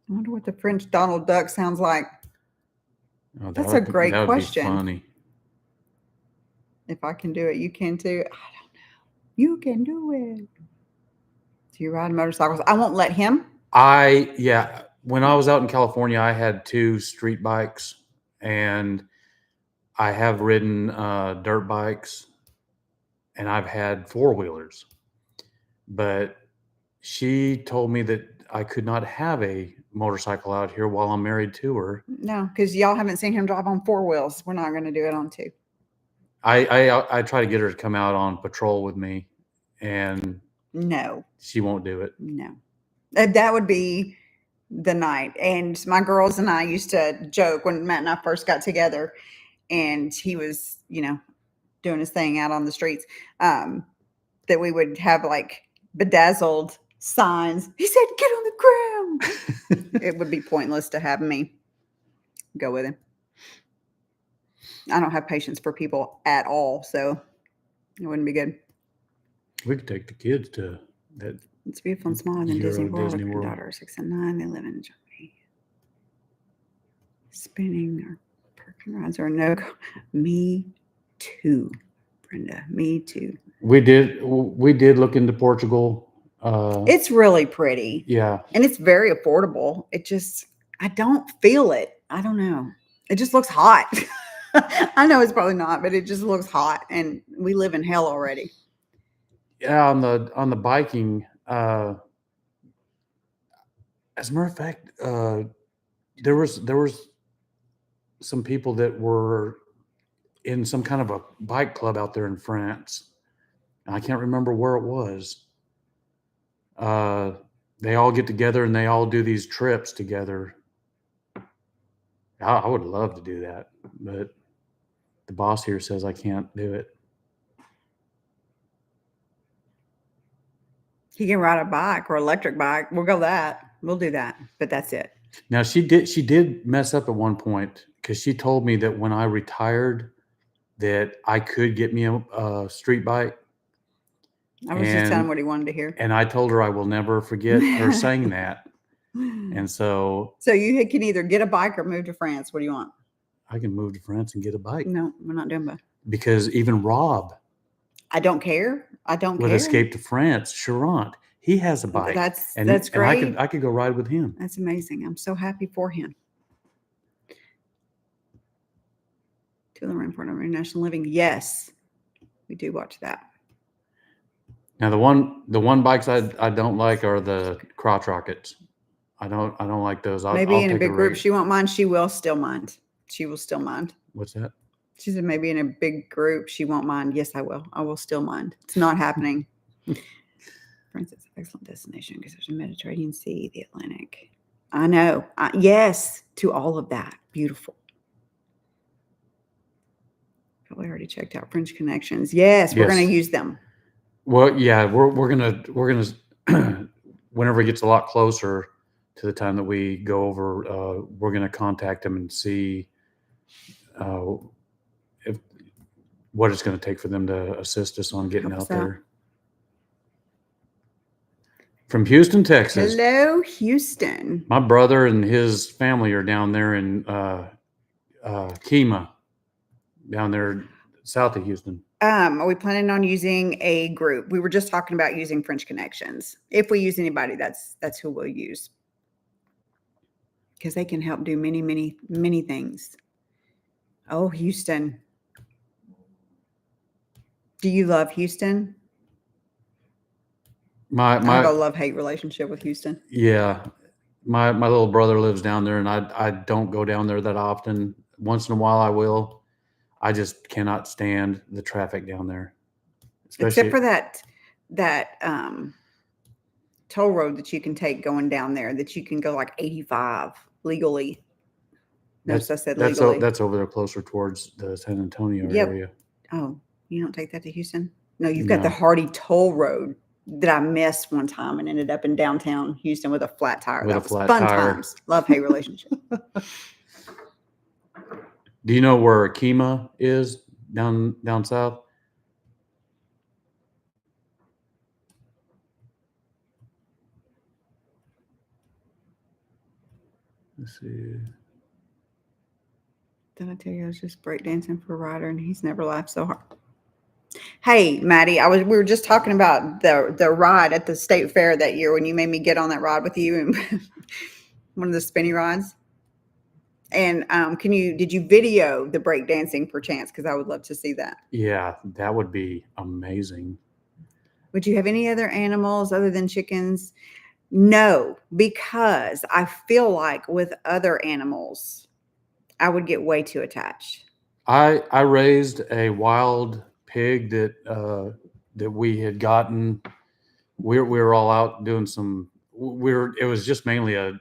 I wonder what the French Donald Duck sounds like. Oh, That's a great that would question. be funny. If I can do it, you can too. I don't know. You can do it. Do you ride motorcycles? I won't let him. Yeah. When I was out in California, I had 2 street bikes, and I have ridden dirt bikes, and I've had 4-wheelers. But she told me that I could not have a motorcycle out here while I'm married to her. No, because y'all haven't seen him drive on 4 wheels. We're not going to do it on 2. I try to get her to come out on patrol with me, and no, she won't do it. No, that would be the night. And my girls and I used to joke when Matt and I first got together, and he was, doing his thing out on the streets, that we would have like bedazzled signs. He said, "Get on the ground." It would be pointless to have me go with him. I don't have patience for people at all, so it wouldn't be good. We could take the kids to that. It's beautiful and smaller than Disney World. Disney World. Daughter 6 and 9. They live in Germany. Spinning or parking rides or no. Me too, Brenda. Me too. We did look into Portugal. It's really pretty. Yeah. And it's very affordable. I don't feel it. I don't know. It just looks hot. I know it's probably not, but it just looks hot, and we live in hell already. Yeah, on the biking, as a matter of fact, there was some people that were in some kind of a bike club out there in France. And I can't remember where it was. They all get together and they all do these trips together. I would love to do that, but the boss here says I can't do it. He can ride a bike or electric bike. We'll go that. We'll do that, but that's it. Now she did mess up at one point, because she told me that when I retired that I could get me a street bike. I was just telling him what he wanted to hear. And I told her I will never forget her saying that. And so you can either get a bike or move to France. What do you want? I can move to France and get a bike. No, we're not doing both. Because even Rob, I don't care. With Escape to France, Charant, he has a bike. That's great. And I could go ride with him. That's amazing. I'm so happy for him. To the Rainforest of International Living. Yes, we do watch that. Now the one bikes I don't like are the crotch rockets. I don't like those. Maybe in a big group she won't mind. She will still mind. She will still mind. What's that? She said maybe in a big group she won't mind. Yes, I will. I will still mind. It's not happening. France is an excellent destination because there's a Mediterranean Sea, the Atlantic. I know. Yes, to all of that. Beautiful. Probably already checked out French Connections. Yes, we're going to use them. Well, yeah, we're gonna whenever it gets a lot closer to the time that we go over, we're gonna contact them and see what it's going to take for them to assist us on getting out there. From Houston, Texas. Hello, Houston. My brother and his family are down there in Kemah, down there south of Houston. Are we planning on using a group? We were just talking about using French Connections. If we use anybody, that's who we'll use. Because they can help do many, many, many things. Oh, Houston. Do you love Houston? I have a love-hate relationship with Houston. Yeah. My little brother lives down there, and I don't go down there that often. Once in a while I will. I just cannot stand the traffic down there. Except for that toll road that you can take going down there, that you can go like 85 legally. Notice I said legally. That's over there closer towards the San Antonio area. Oh, you don't take that to Houston? No, you've got the Hardy Toll Road that I missed one time and ended up in downtown Houston with a flat tire. That was fun times. Love-hate relationship. Do you know where Kemah is down south? Let's see. Did I tell you I was just breakdancing for a rider and he's never laughed so hard? Hey, Maddie, we were just talking about the ride at the state fair that year when you made me get on that ride with you and one of the spinny rides. And did you video the breakdancing perchance? Because I would love to see that. Yeah, that would be amazing. Would you have any other animals other than chickens? No, because I feel like with other animals, I would get way too attached. I raised a wild pig that we had gotten. We were all out doing it was just mainly a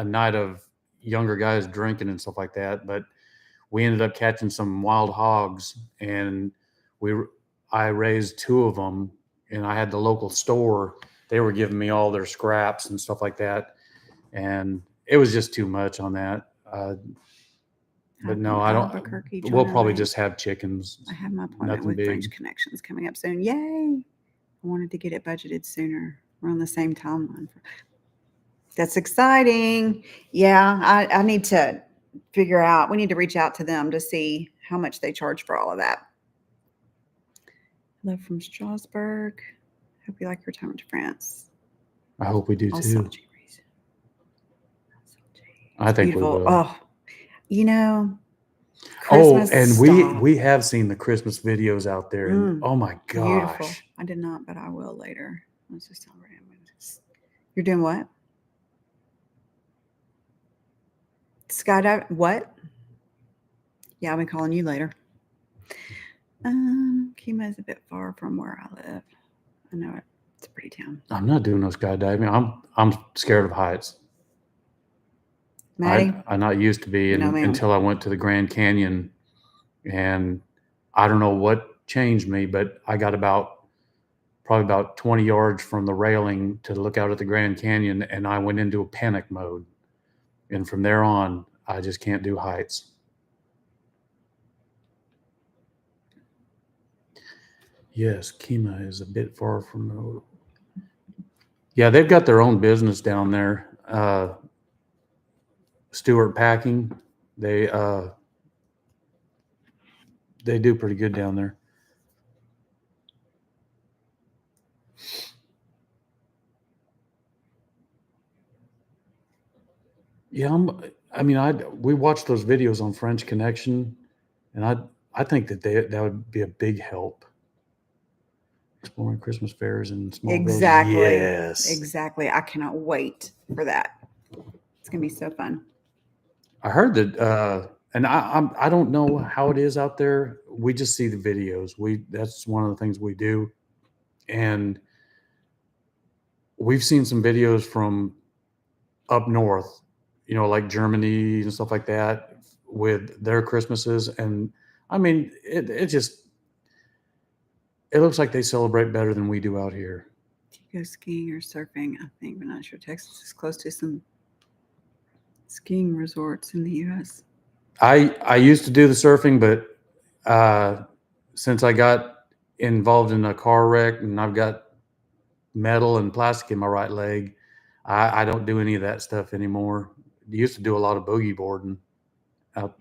night of younger guys drinking and stuff like that, but we ended up catching some wild hogs, and I raised 2 of them, and I had the local store. They were giving me all their scraps and stuff like that, and it was just too much on that. But no, I don't. We'll probably just have chickens. I have my appointment with French Connections coming up soon. Yay! I wanted to get it budgeted sooner. We're on the same timeline. That's exciting. Yeah, I need to figure out. We need to reach out to them to see how much they charge for all of that. Love from Strasbourg. Hope you like your time to France. I hope we do too. I it's think beautiful. we will. Oh, you know. Christmas and we have seen the Christmas videos out there. And oh my gosh. Beautiful. I did not, but I will later. Let's just tell You're doing what? Skydive? What? Yeah, I'll be calling you later. Kima is a bit far from where I live. I know it. It's a pretty town. I'm not doing no skydiving. I'm scared of heights. Maddie? I'm not used to be until I went to the Grand Canyon, and I don't know what changed me, but I got probably about 20 yards from the railing to look out at the Grand Canyon, and I went into a panic mode. And from there on, I just can't do heights. Yes, Kima is a bit far from the... Yeah, they've got their own business down there. Stewart Packing, they do pretty good down there. Yeah, we watched those videos on French Connection, and I think that that would be a big help. Exploring Christmas fairs and small Exactly. Yes. Exactly. I cannot wait for that. It's gonna be so fun. I heard that, and I don't know how it is out there. We just see the videos. That's one of the things we do, and we've seen some videos from up north, like Germany and stuff like that, with their Christmases, and I mean, it looks like they celebrate better than we do out here. Do you go skiing or surfing? I think, but not sure. Texas is close to some skiing resorts in the U.S. I used to do the surfing, but since I got involved in a car wreck and I've got metal and plastic in my right leg, I don't do any of that stuff anymore. I used to do a lot of boogie boarding out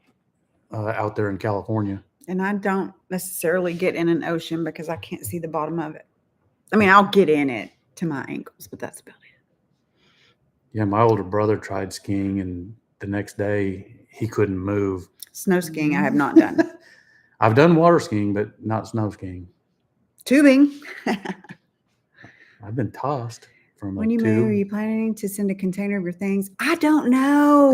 there in California. And I don't necessarily get in an ocean because I can't see the bottom of it. I mean, I'll get in it to my ankles, but that's about it. Yeah, my older brother tried skiing, and the next day he couldn't move. Snow skiing I have not done. I've done water skiing, but not snow skiing. Tubing. I've been tossed from when you move, are you planning to send a container of your things? I don't know.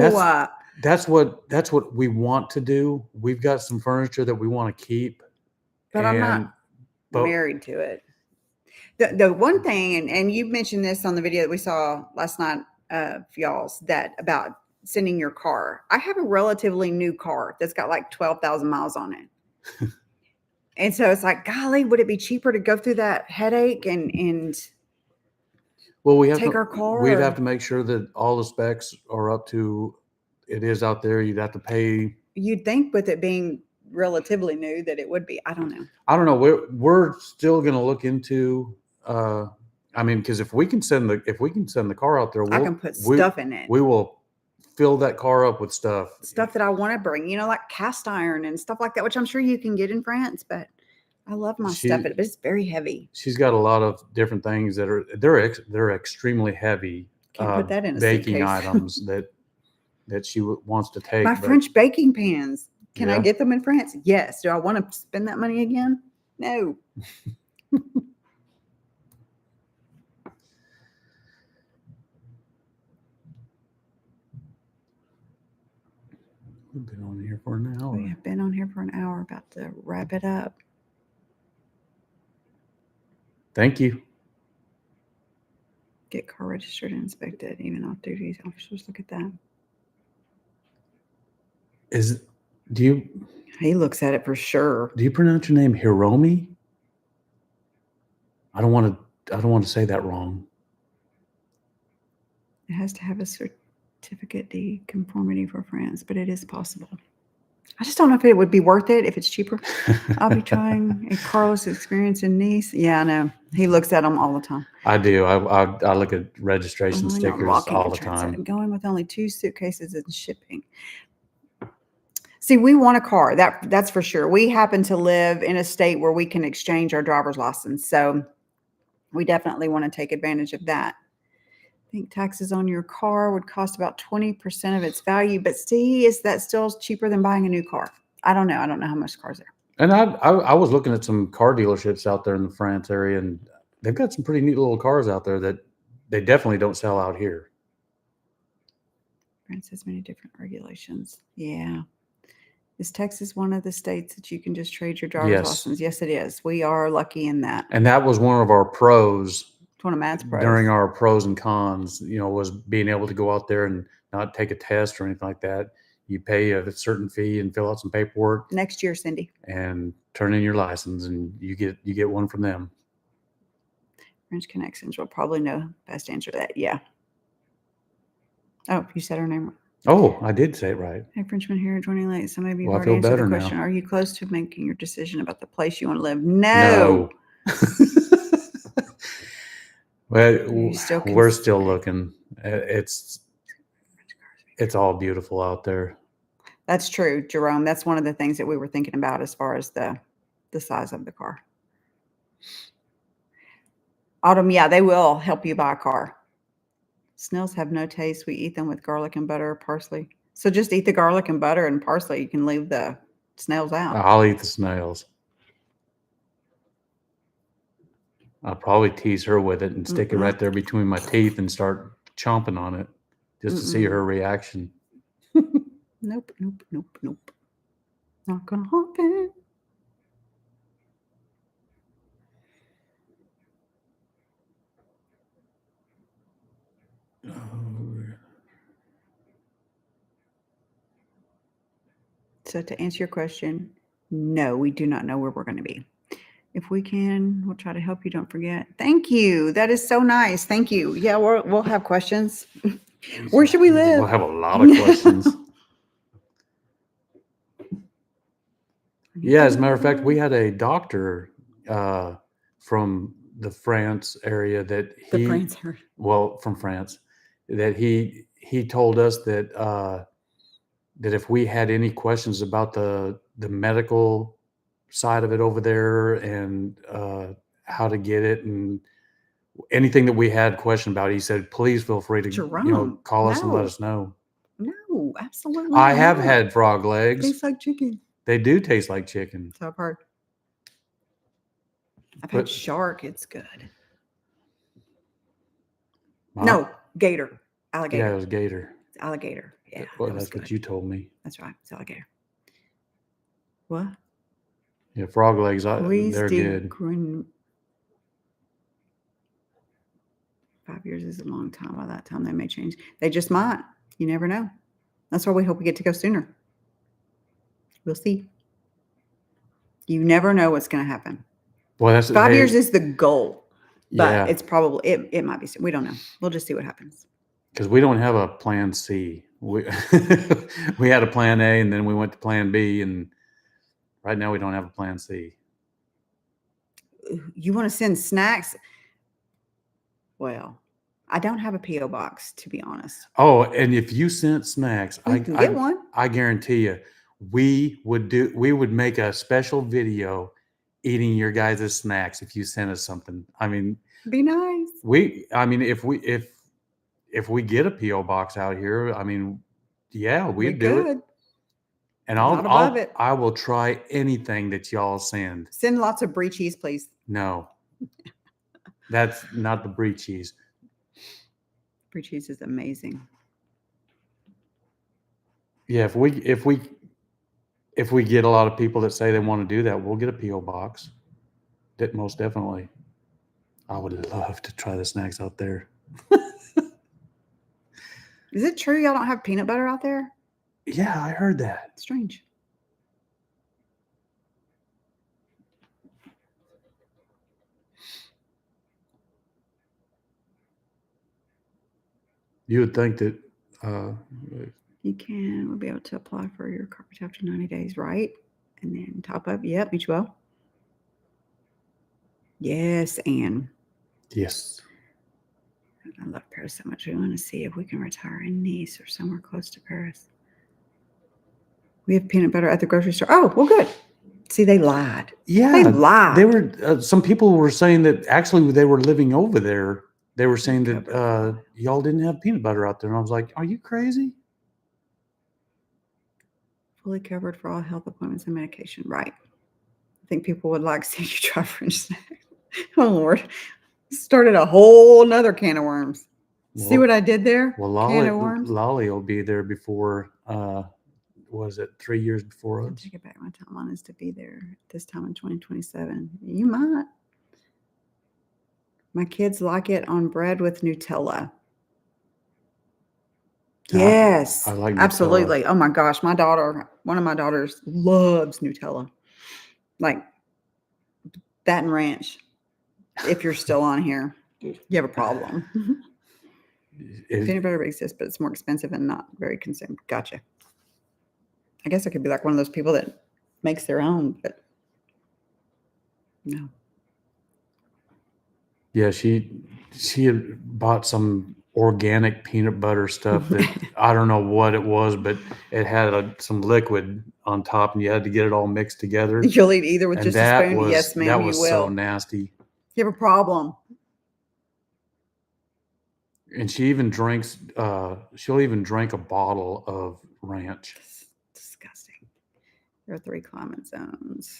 That's what we want to do. We've got some furniture that we want to keep. But I'm not married to it. The one thing, and you mentioned this on the video that we saw last night of y'all's, that about sending your car. I have a relatively new car that's got like 12,000 miles on it. And so it's like, golly, would it be cheaper to go through that headache and well, we have take our car? We'd have to make sure that all the specs are up to it is out there. You'd have to pay. You'd think with it being relatively new that it would be. I don't know. I don't know. We're still going to look into. Because if we can send the car out there, I can put stuff in it. We will fill that car up with stuff. Stuff that I want to bring, like cast iron and stuff like that, which I'm sure you can get in France, but I love my stuff, but it's very heavy. She's got a lot of different things that they're extremely heavy. Can't put that in a baking suitcase. items that she wants to take. My French baking pans. Can I Yeah. get them in France? Yes. Do I want to spend that money again? No. We've been on here for an hour. We have been on here for an hour, about to wrap it up. Thank you. Get car registered and inspected, even off-duty officers. Look at that. He looks at it for sure. Do you pronounce your name Hiromi? I don't want to say that wrong. It has to have a certificate de conformity for France, but it is possible. I just don't know if it would be worth it if it's cheaper. I'll be trying a carless experience in Nice. Yeah, I know. He looks at them all the time. I do. I look at registration stickers all the time. Going with only 2 suitcases and shipping. See, we want a car. That's for sure. We happen to live in a state where we can exchange our driver's license. So we definitely want to take advantage of that. I think taxes on your car would cost about 20% of its value. But see, is that still cheaper than buying a new car? I don't know. I don't know how much cars are. And I was looking at some car dealerships out there in the France area, and they've got some pretty neat little cars out there that they definitely don't sell out here. France has many different regulations. Yeah. Is Texas one of the states that you can just trade your driver's license? Yes, it is. We are lucky in that. And that was one of our pros. It's one of Matt's pros. During our pros and cons, was being able to go out there and not take a test or anything like that. You pay a certain fee and fill out some paperwork. Next year, Cindy. And turn in your license, and you get one from them. French Connections will probably know best answer to that. Yeah. Oh, you said her name wrong. Oh, I did say it right. Hey, Frenchman here joining late. Some of you Well, already answered the question. Now. Are you close to making your decision about the place you want to live? No. Well, we're still looking. It's all beautiful out there. That's true, Jerome. That's one of the things that we were thinking about as far as the size of the car. Autumn, yeah, they will help you buy a car. Snails have no taste. We eat them with garlic and butter, parsley. So just eat the garlic and butter and parsley. You can leave the snails out. I'll eat the snails. I'll probably tease her with it and stick it right there between my teeth and start chomping on it just to see her reaction. Nope. Not gonna happen. So to answer your question, no, we do not know where we're going to be. If we can, we'll try to help you. Don't forget. Thank you. That is so nice. Thank you. Yeah, we'll have questions. Where should we live? We'll have a lot of questions. Yeah, as a matter of fact, we had a doctor from the France area that from France, that he told us that that if we had any questions about the medical side of it over there and how to get it and anything that we had question about, he said, please feel free to call us and let us know. No, absolutely. I have had frog legs. Tastes like chicken. They do taste like chicken. So I've heard. I've had shark. It's good. No, gator. Alligator. Yeah, it was gator. It's alligator. Yeah. Well, that's what you told me. That's right. It's alligator. What? Yeah, frog legs, they're good. 5 years is a long time. By that time, they may change. They just might. You never know. That's why we hope we get to go sooner. We'll see. You never know what's going to happen. Well, that's 5 years is the goal, but it's probably it might be. We don't know. We'll just see what happens. Because we don't have a plan C. We had a plan A, and then we went to plan B, and right now we don't have a plan C. You want to send snacks? Well, I don't have a P.O. box, to be honest. Oh, and if you sent snacks, We can get one. I guarantee you, we would make a special video eating your guys' snacks if you sent us something. I mean, Be nice. if we get a PO box out here, I mean, yeah, We we'd do it. could. And Not above it. I will try anything that y'all send. Send lots of brie cheese, please. No, that's not the brie cheese. Brie cheese is amazing. Yeah, if we get a lot of people that say they want to do that, we'll get a PO box. That most definitely. I would love to try the snacks out there. Is it true y'all don't have peanut butter out there? Yeah, I heard that. Strange. You would think that You will be able to apply for your coverage after 90 days, right? And then top up. Yep, mutual. Yes, Anne. yes. I love Paris so much. We want to see if we can retire in Nice or somewhere close to Paris. We have peanut butter at the grocery store. Oh, well, good. See, they lied. Yeah, they lied. They were. Some people were saying that actually they were living over there. They were saying that y'all didn't have peanut butter out there, and I was like, "Are you crazy?" Fully covered for all health appointments and medication. Right. I think people would like to see you try French snacks. Oh, Lord. Started a whole nother can of worms. See what I did there? Well, Lolly will be there before, was it 3 years before us? Take it back. My timeline is to be there this time in 2027. You might. My kids like it on bread with Nutella. Yes, I like Nutella. Absolutely. Oh my gosh, one of my daughters loves Nutella. Like that and ranch. If you're still on here, you have a problem. Peanut butter exists, but it's more expensive and not very consumed. Gotcha. I guess I could be like one of those people that makes their own, but no. Yeah, she had bought some organic peanut butter stuff that I don't know what it was, but it had some liquid on top, and you had to get it all mixed together. You'll eat either with just a spoon. Yes, ma'am. That was so nasty. You have a problem. And she even drinks. She'll even drink a bottle of ranch. That's disgusting. There are 3 climate zones.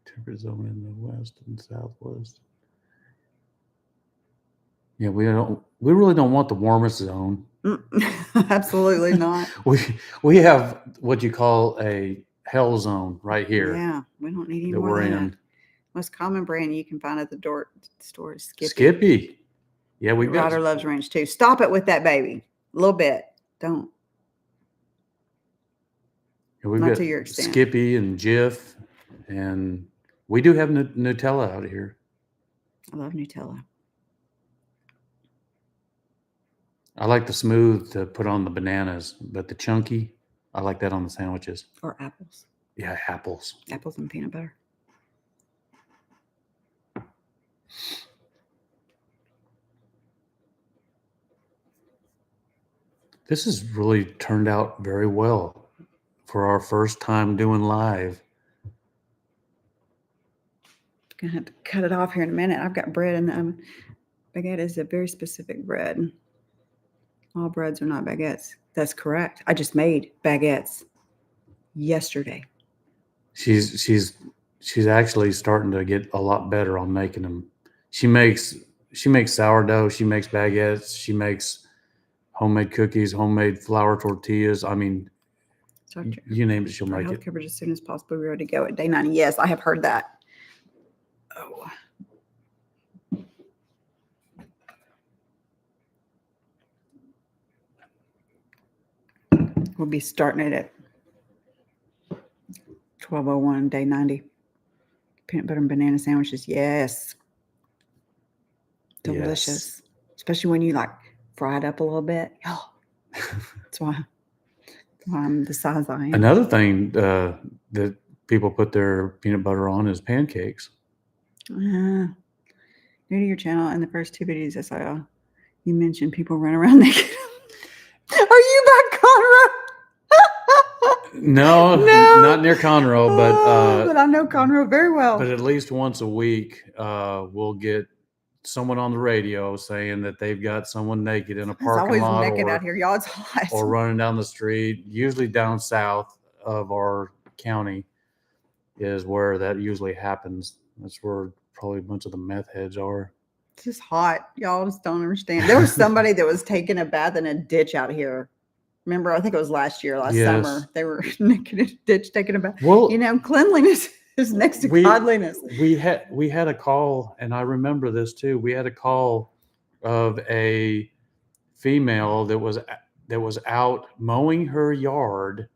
Temperate zone in the west and southwest. Yeah, we really don't want the warmest zone. Absolutely not. We have what you call a hell zone right here. Yeah, we don't need any more than that. Most common brand you can find at the store is Skippy. Skippy. Yeah, we got. Daughter loves ranch too. Stop it with that baby. A little bit. Don't. Yeah, we've not got to your extent. Skippy and Jif, and we do have Nutella out here. I love Nutella. I like the smooth to put on the bananas, but the chunky, I like that on the sandwiches. Or apples. Yeah, apples. Apples and peanut butter. This has really turned out very well for our first time doing live. Gonna have to cut it off here in a minute. I've got bread in the oven. Baguette is a very specific bread. All breads are not baguettes. That's correct. I just made baguettes yesterday. She's actually starting to get a lot better on making them. She makes sourdough. She makes baguettes. She makes homemade cookies, homemade flour tortillas. I mean, you name it, she'll make it. Coverage as soon as possible. We're ready to go at day 90. Yes, I have heard that. Oh. We'll be starting it at 12:01, day 90. Peanut butter and banana sandwiches. Yes. Delicious. Yes. Especially when you like fry it up a little bit. Oh, that's why I'm the size I am. Another thing that people put their peanut butter on is pancakes. New to your channel, and the first 2 videos I saw, you mentioned people run around naked. Are you back, Conroe? No, No. not near Conroe, but I know Conroe very well. But at least once a week, we'll get someone on the radio saying that they've got someone naked in a It's parking always lot naked out here, y'all. It's hot. or running down the street. Usually down south of our county is where that usually happens. That's where probably a bunch of the meth heads are. It's just hot. Y'all just don't understand. There was somebody that was taking a bath in a ditch out here. Remember, I think it was last summer. They were naked in a ditch taking a bath. Well, you know, cleanliness is next to godliness. We had a call, and I remember this too. We had a call of a female that was out mowing her yard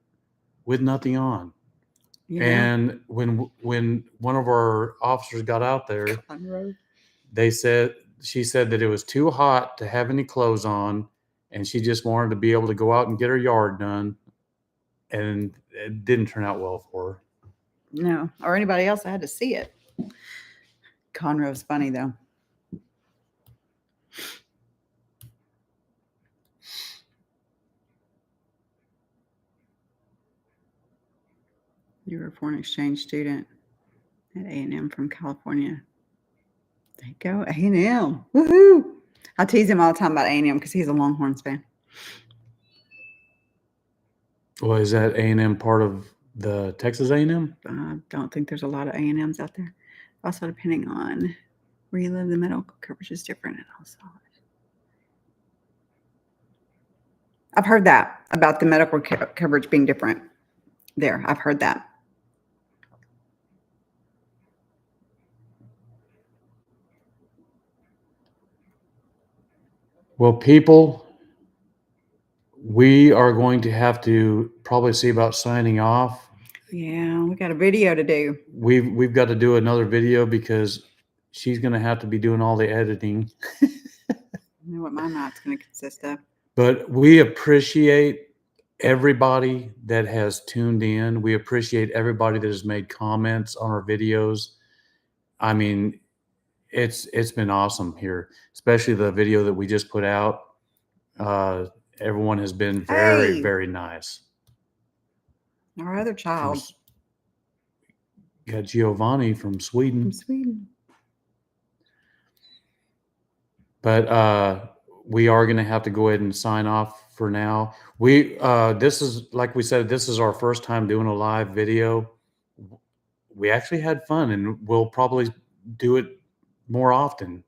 with nothing on. Yeah. And when one of our officers got out there, she said that it was too hot to have any clothes on, and she just wanted to be able to go out and get her yard done. And it didn't turn out well for her. No, or anybody else. I had to see it. Conroe's funny though. You were a foreign exchange student at A&M from California. There you go, A&M. Woohoo! I tease him all the time about A&M because he's a Longhorns fan. Well, is that A&M part of the Texas A&M? I don't think there's a lot of A&Ms out there. Also, depending on where you live, the medical coverage is different. And also, I've heard that about the medical coverage being different there. I've heard that. Well, people, we are going to have to probably see about signing off. Yeah, we got a video to do. We've got to do another video because she's going to have to be doing all the editing. I know what my night's going to consist of. But we appreciate everybody that has tuned in. We appreciate everybody that has made comments on our videos. I mean, it's been awesome here, especially the video that we just put out. Everyone has been very, very nice. Our other child. Got Giovanni from Sweden. From Sweden. But we are going to have to go ahead and sign off for now. This is, like we said, this is our first time doing a live video. We actually had fun, and we'll probably do it more often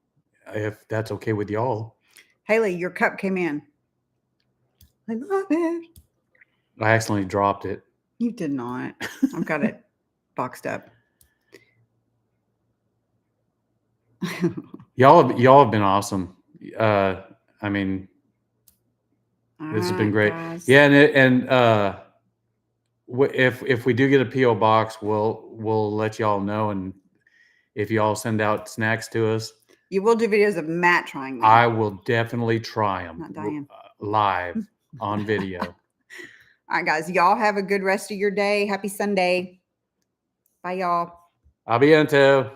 if that's okay with y'all. Haley, your cup came in. I love it. I accidentally dropped it. You did not. I've got it boxed up. Y'all have been awesome. I mean, this has been great. Guys. Yeah, and if we do get a PO box, we'll let y'all know, and if y'all send out snacks to us, you will do videos of Matt trying them. I will definitely try them. Not Diane. Live on video. All right, guys. Y'all have a good rest of your day. Happy Sunday. Bye, y'all. A bientôt.